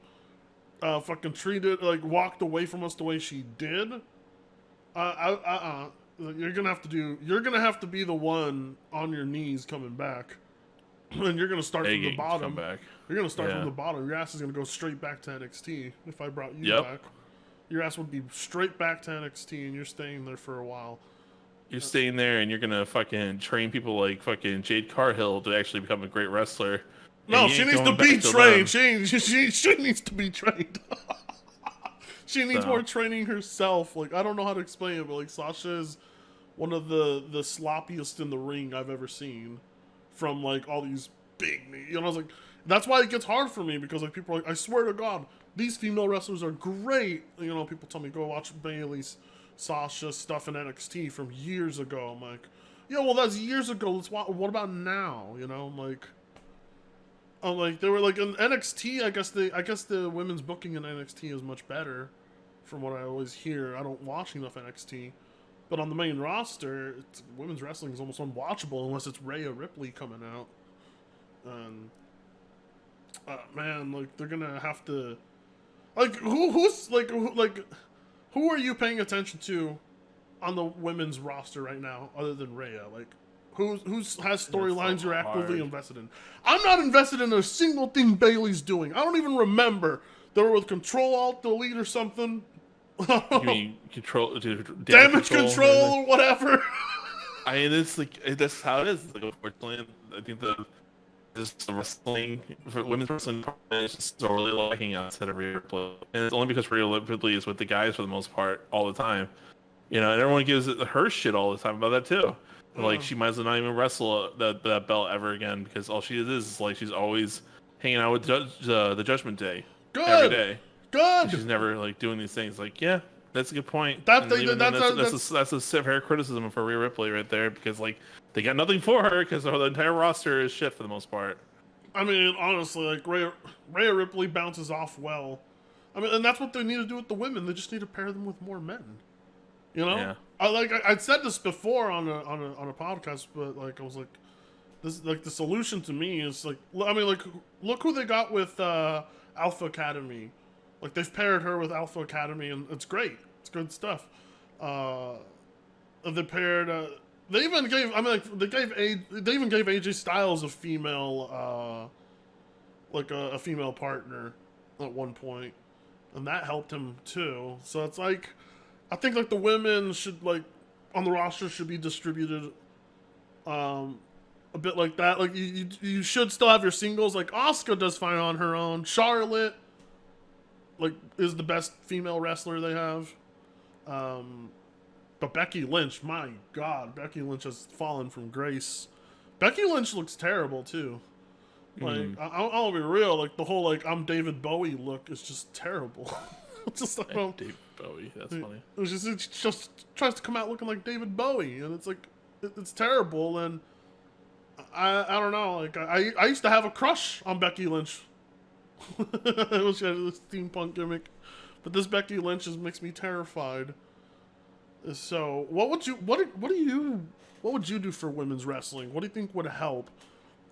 fucking treated, like, walked away from us the way she did, you're gonna have to be the one on your knees coming back, and you're gonna start from the Begging to come bottom. back. You're gonna start from Yeah. the bottom. Your ass is gonna go straight back to NXT. If I brought you Yep. back, your ass would be straight back to NXT, and you're staying there for a while. You're staying there and you're gonna fucking train people like fucking Jade Cargill to actually become a great wrestler. No, she needs to be trained. She needs to be trained. She needs more training herself. Like, I don't know how to explain it, but like, Sasha is one of the sloppiest in the ring I've ever seen. From like all these big, I was like, that's why it gets hard for me, because like people are like, I swear to God, these female wrestlers are great. People tell me go watch Bayley's, Sasha stuff in NXT from years ago. I'm like, yeah, well that's years ago. What about now? I'm like, they were like in NXT. I guess the women's booking in NXT is much better, from what I always hear. I don't watch enough NXT, but on the main roster, women's wrestling is almost unwatchable unless it's Rhea Ripley coming out. And man, like they're gonna have to, like who are you paying attention to on the women's roster right now other than Rhea? Like, who has storylines you're actively invested in? I'm not invested in a single thing Bayley's doing. I don't even remember. They were with Control Alt Delete or something. You mean damage control or whatever. I mean, it's like that's how it is. Like, unfortunately, I think the wrestling for women's wrestling is just sorely lacking outside of Rhea Ripley, and it's only because Rhea Ripley is with the guys for the most part all the time. And everyone gives her shit all the time about that too. Like, she might as well not even wrestle that belt ever again, because all she is like she's always hanging out with the Judgment Day every day. Good. She's never like doing these things. Like, yeah, that's a good point. That's a severe criticism for Rhea Ripley right there, because like they got nothing for her because the entire roster is shit for the most part. I mean, honestly, like Rhea Ripley bounces off well. I mean, and that's what they need to do with the women. They just need to pair them with more men. Yeah. I said this before on a podcast, but like I was like, this like the solution to me is like, I mean, like look who they got with Alpha Academy. Like, they've paired her with Alpha Academy, and it's great. It's good stuff. They paired. They even gave. I mean, like they even gave AJ Styles a female, like a female partner, at one point, and that helped him too. So it's like, I think like the women should like on the roster should be distributed, a bit like that. Like you should still have your singles. Like Asuka does fine on her own. Charlotte, like, is the best female wrestler they have. But Becky Lynch, my God, Becky Lynch has fallen from grace. Becky Lynch looks terrible too. Like, I'll be real. Like, the whole like I'm David Bowie look is just terrible. Just like, David Bowie, that's funny. It just tries to come out looking like David Bowie, and it's like it's terrible. And I don't know. Like, I used to have a crush on Becky Lynch. She had this steampunk gimmick, but this Becky Lynch just makes me terrified. So, what would you do for women's wrestling? What do you think would help?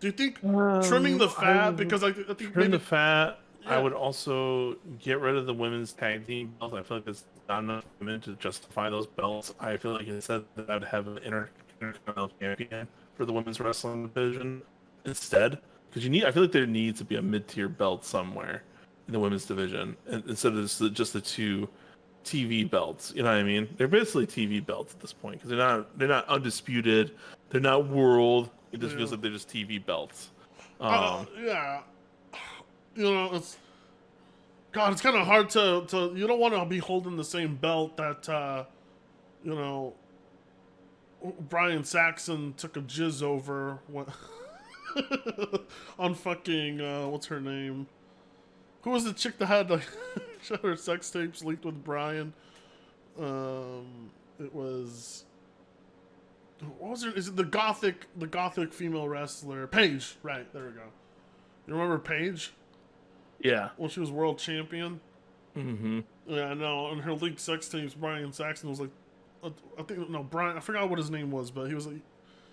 Do you think trimming the fat? Because I think trim the fat. Yeah. I would also get rid of the women's tag team belts. I feel like there's not enough women to justify those belts. I feel like instead that I would have an intercontinental champion for the women's wrestling division instead. Because I feel like there needs to be a mid-tier belt somewhere in the women's division, instead of just the two TV belts. You know what I mean? They're basically TV belts at this point, because they're not undisputed, they're not world. It just feels like they're just TV belts. Yeah, it's kind of hard to you don't want to be holding the same belt that Brian Saxon took a jizz over. What? On fucking what's her name? Who was the chick that had like her sex tapes leaked with Brian? It was, what was her? Is it the gothic female wrestler Paige? Right, there we go. You remember Paige? Yeah. When she was world champion. Mm-hmm. Yeah, I know. And her leaked sex tapes, Brian Saxon was like, Brian. I forgot what his name was, but he was like.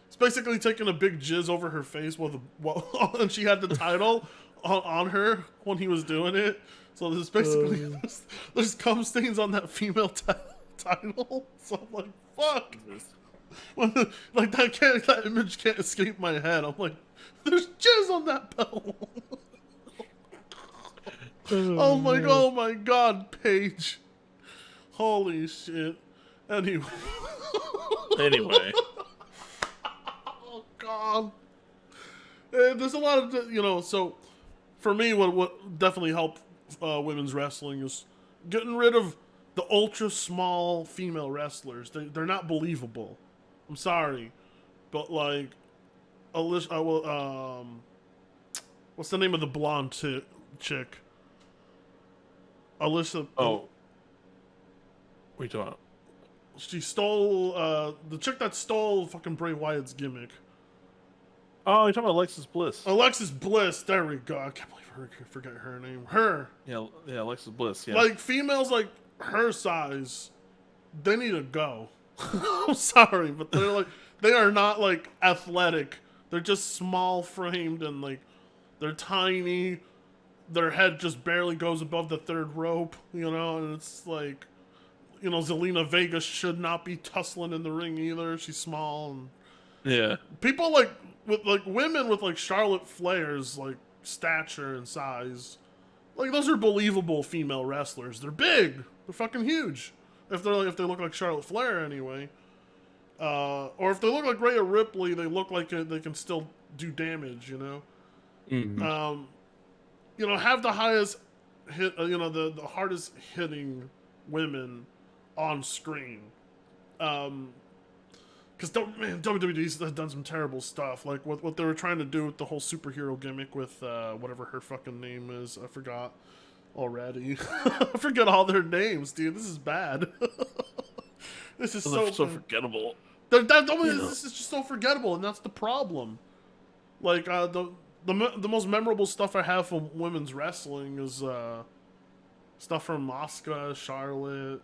It's basically taking a big jizz over her face and she had the title on her when he was doing it. So there's basically there's cum stains on that female title. So I'm like, fuck. Like that image can't escape my head. I'm like, there's jizz on that belt. Oh my god, Paige. Holy shit. Anyway. Anyway. Oh god. There's a lot of, so for me, what definitely helped women's wrestling is getting rid of the ultra small female wrestlers. They're not believable. I'm sorry. But like, Alicia, what's the name of the blonde chick? Alicia. Oh. What are you talking about? She stole, the chick that stole fucking Bray Wyatt's gimmick. Oh, you're talking about Alexis Bliss. Alexis Bliss, there we go. I can't believe I forget her name. Her. Yeah, Alexis Bliss, yeah. Like, females like her size, they need to go. I'm sorry, but they are not like athletic. They're just small framed and like, they're tiny. Their head just barely goes above the third rope, and it's like, Zelina Vega should not be tussling in the ring either. She's small. And yeah. people with women with like Charlotte Flair's like stature and size, like those are believable female wrestlers. They're big. They're fucking huge. If they look like Charlotte Flair anyway. Or if they look like Rhea Ripley, they look like they can still do damage, Mm-hmm. Have the highest hit, the hardest hitting women on screen. Because WWE's done some terrible stuff, like what they were trying to do with the whole superhero gimmick with whatever her fucking name is. I forgot already. I forget all their names, dude. This is bad. This is so forgettable. This is just so forgettable, and that's the problem. Like the most memorable stuff I have from women's wrestling is stuff from Asuka, Charlotte.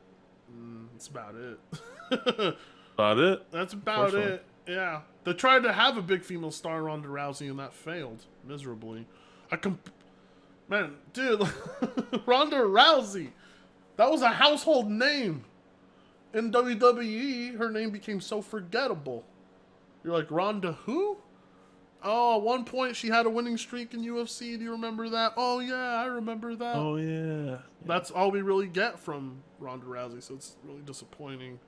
That's about it. About it? That's about it. Yeah. They tried to have a big female star, Ronda Rousey, and that failed miserably. Man, dude, Ronda Rousey. That was a household name. In WWE, her name became so forgettable. You're like, Ronda who? Oh, at one point she had a winning streak in UFC. Do you remember that? Oh, yeah, I remember that. Oh, yeah. That's all we really get from Ronda Rousey, so it's really disappointing.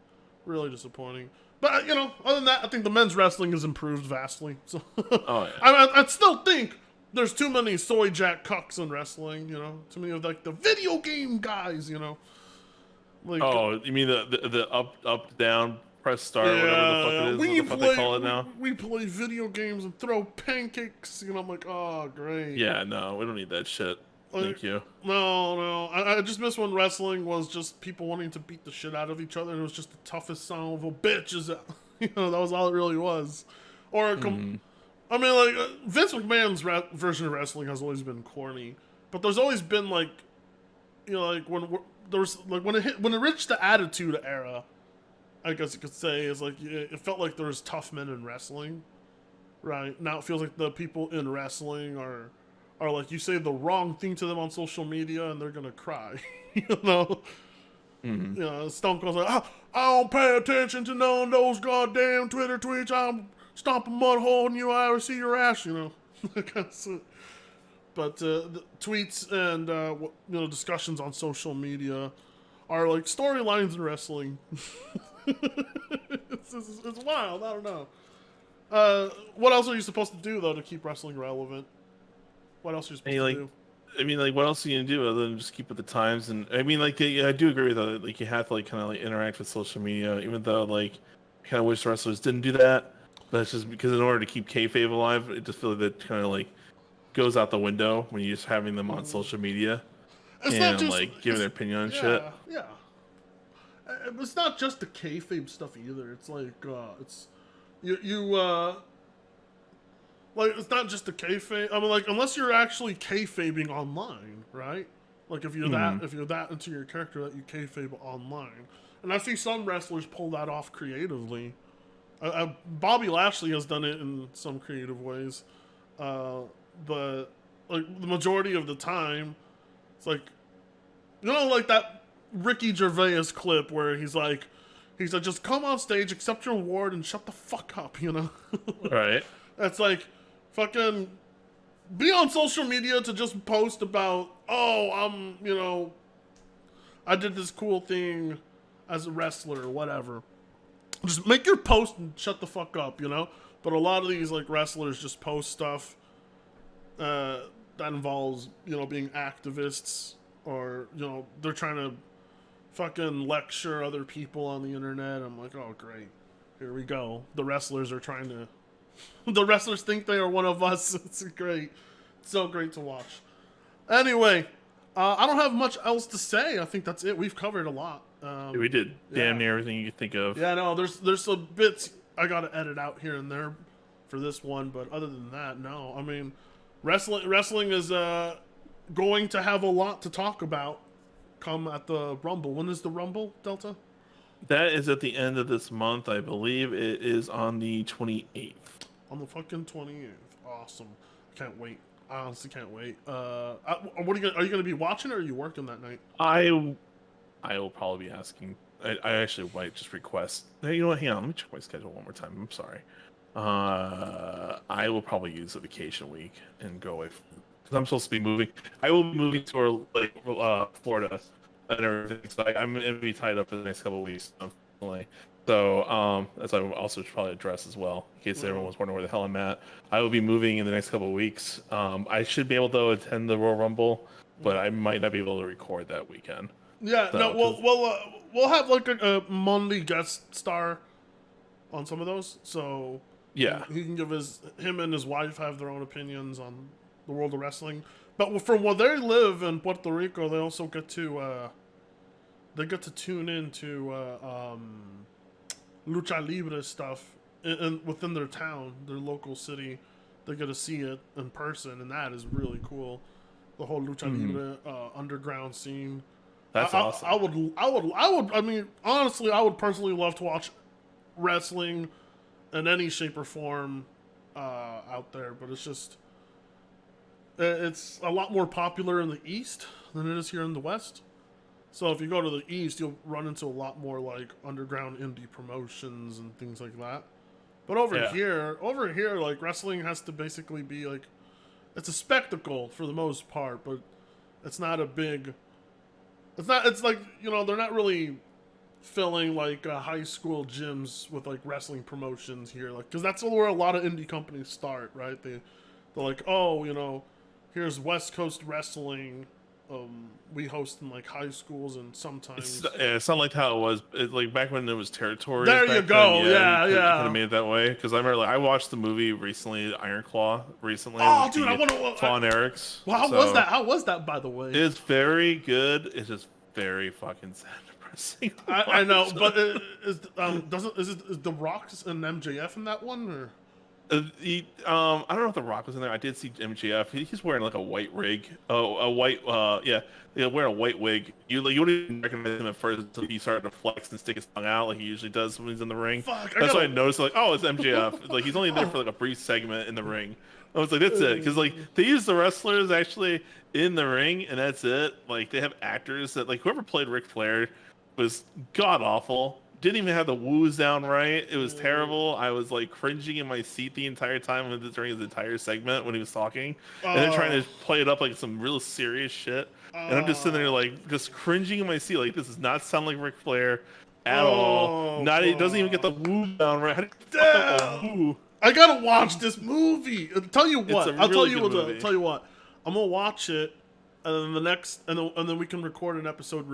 Really disappointing. But, other than that, I think the men's wrestling has improved vastly. So, oh, yeah. I still think there's too many soy jack cucks in wrestling, Too many of, like, the video game guys, Like, oh, you mean the up, down, press start, whatever the fuck it is, what the fuck they call it now? We play video games and throw pancakes, I'm like, oh, great. Yeah, no, we don't need that shit. Thank you. No. I just miss when wrestling was just people wanting to beat the shit out of each other, and it was just the toughest son of a bitch. That was all it really was. Or, I mean, like, Vince McMahon's version of wrestling has always been corny, but there's always been, like, like, when there was, like, when it reached the Attitude Era, I guess you could say, is like, it felt like there was tough men in wrestling, right? Now it feels like the people in wrestling are like, you say the wrong thing to them on social media and they're gonna cry, Mm-hmm. Stone Cold's like, I don't pay attention to none of those goddamn Twitter tweets. I'm stomping mud hole in you. I ever see your ass, But the tweets and discussions on social media are like storylines in wrestling. It's wild. I don't know. What else are you supposed to do though to keep wrestling relevant? What else are you supposed to do? I mean, like, what else are you gonna do other than just keep with the times? And I mean, like, I do agree with that. Like, you have to like kind of like interact with social media, even though like, I kind of wish wrestlers didn't do that. But it's just because in order to keep kayfabe alive, it just feels like that kind of like goes out the window when you're just having them on social media and like giving their opinion on shit. Yeah. It's not just the kayfabe stuff either. It's like it's like, it's not just the kayfabe. I mean, like, unless you're actually kayfabing online, right? Like, if you're that into your character that you kayfabe online, and I see some wrestlers pull that off creatively. Bobby Lashley has done it in some creative ways, but like the majority of the time, it's like, you know, like that Ricky Gervais clip where he's like, just come on stage, accept your award, and shut the fuck up, you know? Right. That's like, fucking, be on social media to just post about, oh, you know, I did this cool thing as a wrestler or whatever. Just make your post and shut the fuck up, you know? But a lot of these, like, wrestlers just post stuff that involves, you know, being activists, or, you know, they're trying to fucking lecture other people on the internet. I'm like, oh, great. Here we go. The wrestlers are trying to... the wrestlers think they are one of us. It's great. It's so great to watch. Anyway, I don't have much else to say. I think that's it. We've covered a lot. We did damn near everything you could think of. Yeah, no, there's some bits I gotta edit out here and there for this one, but other than that, no. I mean, wrestling is going to have a lot to talk about come at the Rumble. When is the Rumble, Delta? That is at the end of this month, I believe. It is on the 28th. On the fucking 28th. Awesome. Can't wait. I honestly can't wait. Are you gonna be watching, or are you working that night? I will probably be asking. I actually might just request. Hey, you know what? Hang on. Let me check my schedule one more time. I'm sorry. I will probably use a vacation week and go away because I'm supposed to be moving. I will be moving to Florida and everything. So I'm gonna be tied up for the next couple of weeks, unfortunately. So that's what I also should probably address as well, in case everyone was wondering where the hell I'm at. I will be moving in the next couple of weeks. I should be able to attend the Royal Rumble, but I might not be able to record that weekend. Yeah, so, no, we'll have like a Monday guest star on some of those. So yeah, he can give him and his wife have their own opinions on the world of wrestling. But from where they live in Puerto Rico, they also get to tune into lucha libre stuff within their town, their local city. They get to see it in person, and that is really cool. The whole lucha libre underground scene. That's awesome. I mean, honestly, I would personally love to watch wrestling in any shape or form out there, but it's a lot more popular in the East than it is here in the West. So if you go to the East, you'll run into a lot more like underground indie promotions and things like that. But over here, like wrestling has to basically be like, it's a spectacle for the most part, but it's not a big. It's like, you know, they're not really filling like high school gyms with like wrestling promotions here, like, because that's where a lot of indie companies start, right? They're like, oh, you know, here's West Coast wrestling. We host in like high schools, and sometimes it's not like how it was like back when it was territory. There you go. Then, you could have made it that way, because I remember like I watched the movie recently, Iron Claw, recently. Oh, dude, I want to. Von Erichs. Well, how was that, by the way? It's very good. It's just very fucking sad, depressing. I know, but is the Rock's and MJF in that one, or? I don't know if The Rock was in there. I did see MJF. He's wearing like a white rig. Wearing a white wig. You wouldn't even recognize him at first until he started to flex and stick his tongue out like he usually does when he's in the ring. That's why I noticed, like, oh, it's MJF. Like, he's only there for like a brief segment in the ring. I was like, that's it, because like they use the wrestlers actually in the ring, and that's it. Like, they have actors that, like, whoever played Ric Flair was god awful. Didn't even have the woos down right. It was terrible. I was like cringing in my seat the entire time during his entire segment when he was talking, and then trying to play it up like some real serious shit. And I'm just sitting there like just cringing in my seat, like, this does not sound like Ric Flair at all. It doesn't even get the woo down right. How do you fuck up a woo? I gotta watch this movie. I'll tell you what. I'll tell you what. I'm gonna watch it, and then we can record an episode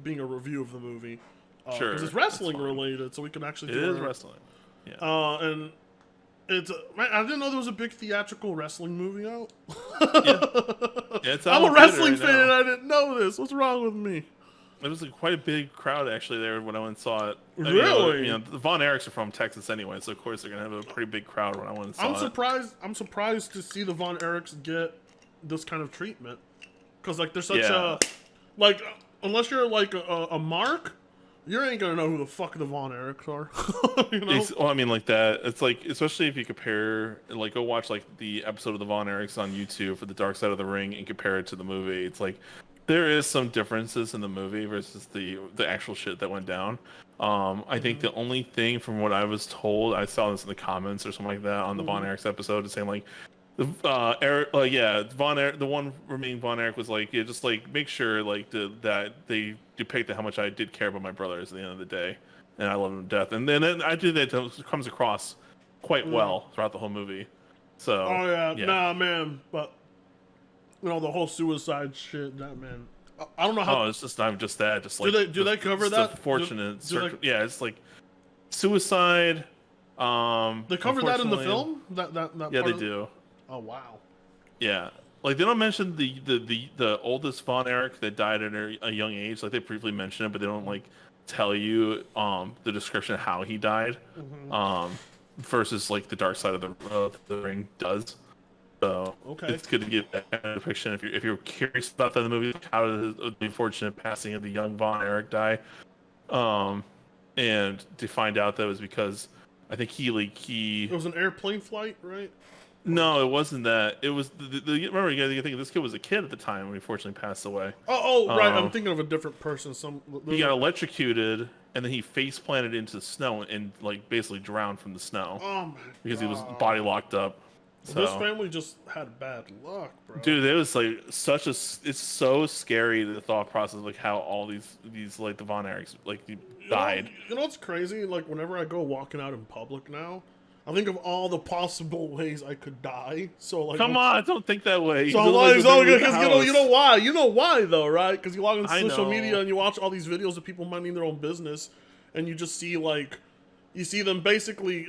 being a review of the movie. Sure. Because it's wrestling related, so we can actually do it. It is wrestling. Yeah. And it's I didn't know there was a big theatrical wrestling movie out. Yeah, it's I'm a wrestling fan and I didn't know this. What's wrong with me? It was quite a big crowd actually there when I went and saw it. Really? The Von Erichs are from Texas anyway, so of course they're gonna have a pretty big crowd when I went and saw it. I'm surprised to see the Von Erichs get this kind of treatment, because like they're such a, like, unless you're like a mark, You ain't gonna know who the fuck the Von Erichs are. You know? Well, I mean, like that. It's like, especially if you compare, like, go watch like the episode of the Von Erichs on YouTube for the Dark Side of the Ring and compare it to the movie. It's like there is some differences in the movie versus the actual shit that went down. I think the only thing from what I was told, I saw this in the comments or something like that on the Von Erichs episode, is saying like, Eric, like, yeah, Von Erich, the one remaining Von Erich was like, yeah, just like make sure like that they depicted how much I did care about my brothers at the end of the day, and I love them to death. And then I do that comes across quite well throughout the whole movie. So, oh yeah, nah, man, but you know the whole suicide shit. That man, I don't know how. Oh, it's just not just that. Just like do they cover that? Fortunate, yeah, it's like suicide. They cover that in the film. That yeah, they do. Oh wow. Yeah, like they don't mention the oldest Von Erich that died at a young age. Like they briefly mention it, but they don't like tell you the description of how he died. Versus like the Dark Side of the Ring does. So it's good to get that kind of depiction if you're curious about that in the movie. How did the unfortunate passing of the young Von Erich die? And to find out that it was because I think he it was an airplane flight, right? No, it wasn't that. It was remember, you gotta think this kid was a kid at the time when he fortunately passed away. Oh, right. I'm thinking of a different person. He got electrocuted and then he face planted into the snow and like basically drowned from the snow. Oh my because God. he was body locked up. So. This family just had bad luck, bro. Dude, it was like it's so scary, the thought process of like how all these like the Von Erichs like died. You know what's crazy? Like whenever I go walking out in public now, I think of all the possible ways I could die. So like, come on, don't think that way. So because you know why? You know why though, right? Because you log on social media and you watch all these videos of people minding their own business, and you just see like, you see them basically,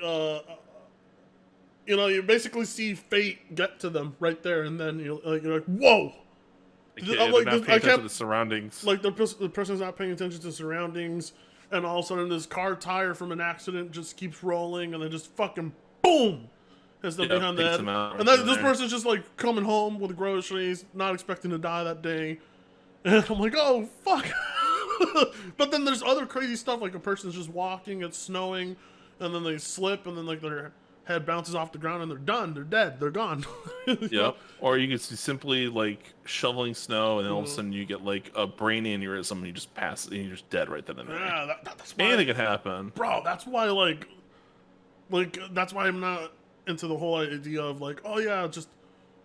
you know, you basically see fate get to them right there, and then you're like, whoa. I'm like, not paying attention to the surroundings. Like the person's not paying attention to surroundings. And all of a sudden, this car tire from an accident just keeps rolling, and then just fucking boom, hits them behind the head. And then this person's just like coming home with groceries, not expecting to die that day. And I'm like, oh fuck. But then there's other crazy stuff, like a person's just walking, it's snowing, and then they slip, and then like their head bounces off the ground, and they're done, they're dead, they're gone. Yep. Or you could simply like shoveling snow, and then all of a sudden you get like a brain aneurysm, and you just pass, and you're just dead right then and there. Yeah, that's why. Anything could happen, bro. That's why, like that's why I'm not into the whole idea of like, oh yeah, just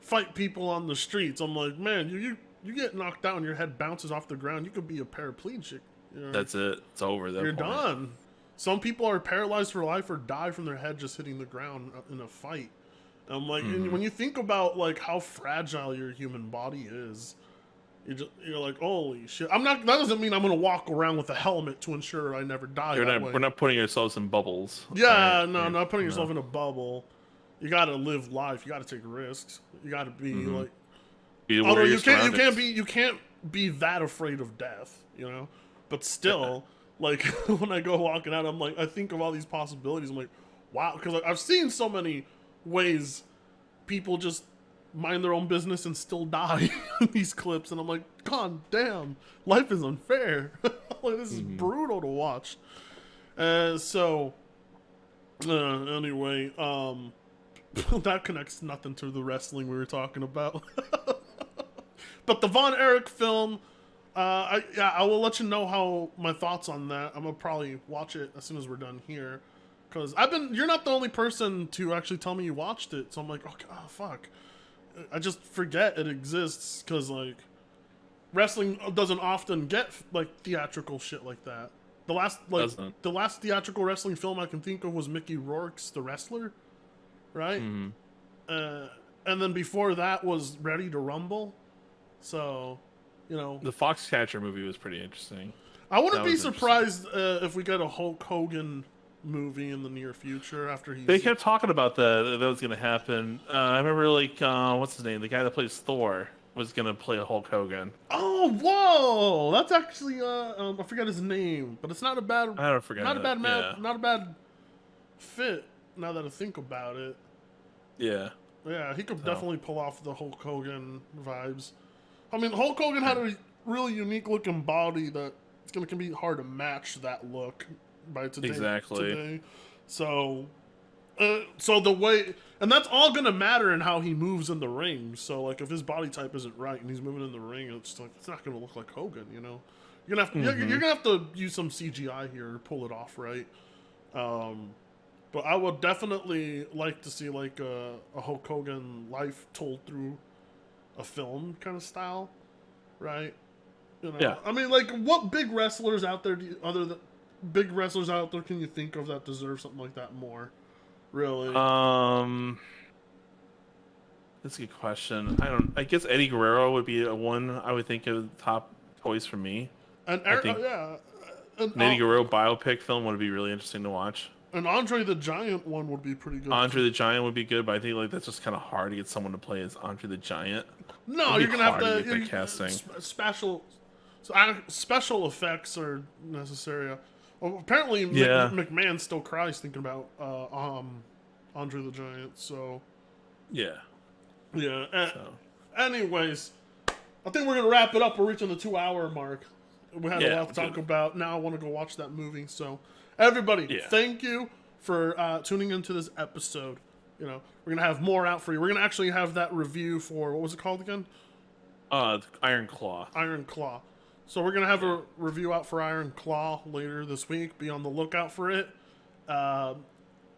fight people on the streets. I'm like, man, you get knocked out and your head bounces off the ground, you could be a paraplegic. You know? That's it. It's over. You're done. Some people are paralyzed for life or die from their head just hitting the ground in a fight. And I'm like, and when you think about like how fragile your human body is, you're like, holy shit. That doesn't mean I'm gonna walk around with a helmet to ensure I never die. We're not putting ourselves in bubbles. Yeah, right? No, not putting yourself in a bubble. You gotta live life. You gotta take risks. You gotta be like, although you can't be that afraid of death, you know. But still. Like, when I go walking out, I'm like, I think of all these possibilities. I'm like, wow. Because like, I've seen so many ways people just mind their own business and still die in these clips. And I'm like, God damn, life is unfair. Like, this is brutal to watch. So, anyway, that connects nothing to the wrestling we were talking about. But the Von Erich film... I will let you know how my thoughts on that. I'm gonna probably watch it as soon as we're done here, because you're not the only person to actually tell me you watched it. So I'm like, okay, oh fuck, I just forget it exists because like wrestling doesn't often get like theatrical shit like that. The last theatrical wrestling film I can think of was Mickey Rourke's The Wrestler, right? And then before that was Ready to Rumble, so. You know, the Foxcatcher movie was pretty interesting. I wouldn't be surprised if we get a Hulk Hogan movie in the near future after he's... They kept talking about that was going to happen. I remember, like, what's his name? The guy that plays Thor was going to play a Hulk Hogan. Oh, whoa! That's actually, I forget his name, but it's not a bad... I don't forget. Not a bad fit, now that I think about it. Yeah. Yeah, he could definitely pull off the Hulk Hogan vibes. I mean, Hulk Hogan had a really unique looking body that it's gonna be hard to match that look by today. Exactly. Today. So the way, and that's all gonna matter in how he moves in the ring. So like, if his body type isn't right and he's moving in the ring, it's like it's not gonna look like Hogan, you know. You're gonna have you're gonna have to use some CGI here to pull it off, right? But I would definitely like to see like a Hulk Hogan life told through a film kind of style, right? You know, Yeah. I mean, like, what big wrestlers out there big wrestlers out there can you think of that deserve something like that more? Really? That's a good question. I guess Eddie Guerrero would be a one I would think of top choice for me. And I think yeah, an Eddie Guerrero biopic film would be really interesting to watch. An Andre the Giant one would be pretty good. Andre the Giant would be good, but I think like that's just kind of hard to get someone to play as Andre the Giant. No, you're gonna have to casting. Special effects are necessary. Well, apparently, McMahon still cries thinking about Andre the Giant. So yeah. Anyways, I think we're gonna wrap it up. We're reaching the 2-hour mark. We had a lot to talk about. Now I want to go watch that movie. So, everybody, thank you for tuning into this episode. You know, we're gonna have more out for you. We're gonna actually have that review for, what was it called again? Iron Claw. Iron Claw. So we're gonna have a review out for Iron Claw later this week. Be on the lookout for it. You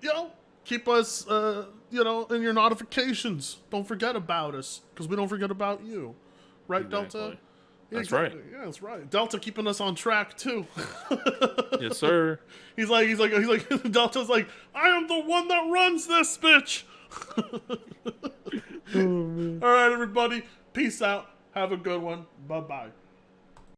know, keep us, you know, in your notifications. Don't forget about us, because we don't forget about you. Right, Exactly. Delta? That's Yeah, right. Yeah, that's right. Delta keeping us on track too. Yes, sir. He's like Delta's like, I am the one that runs this bitch. All right, everybody. Peace out. Have a good one. Bye-bye.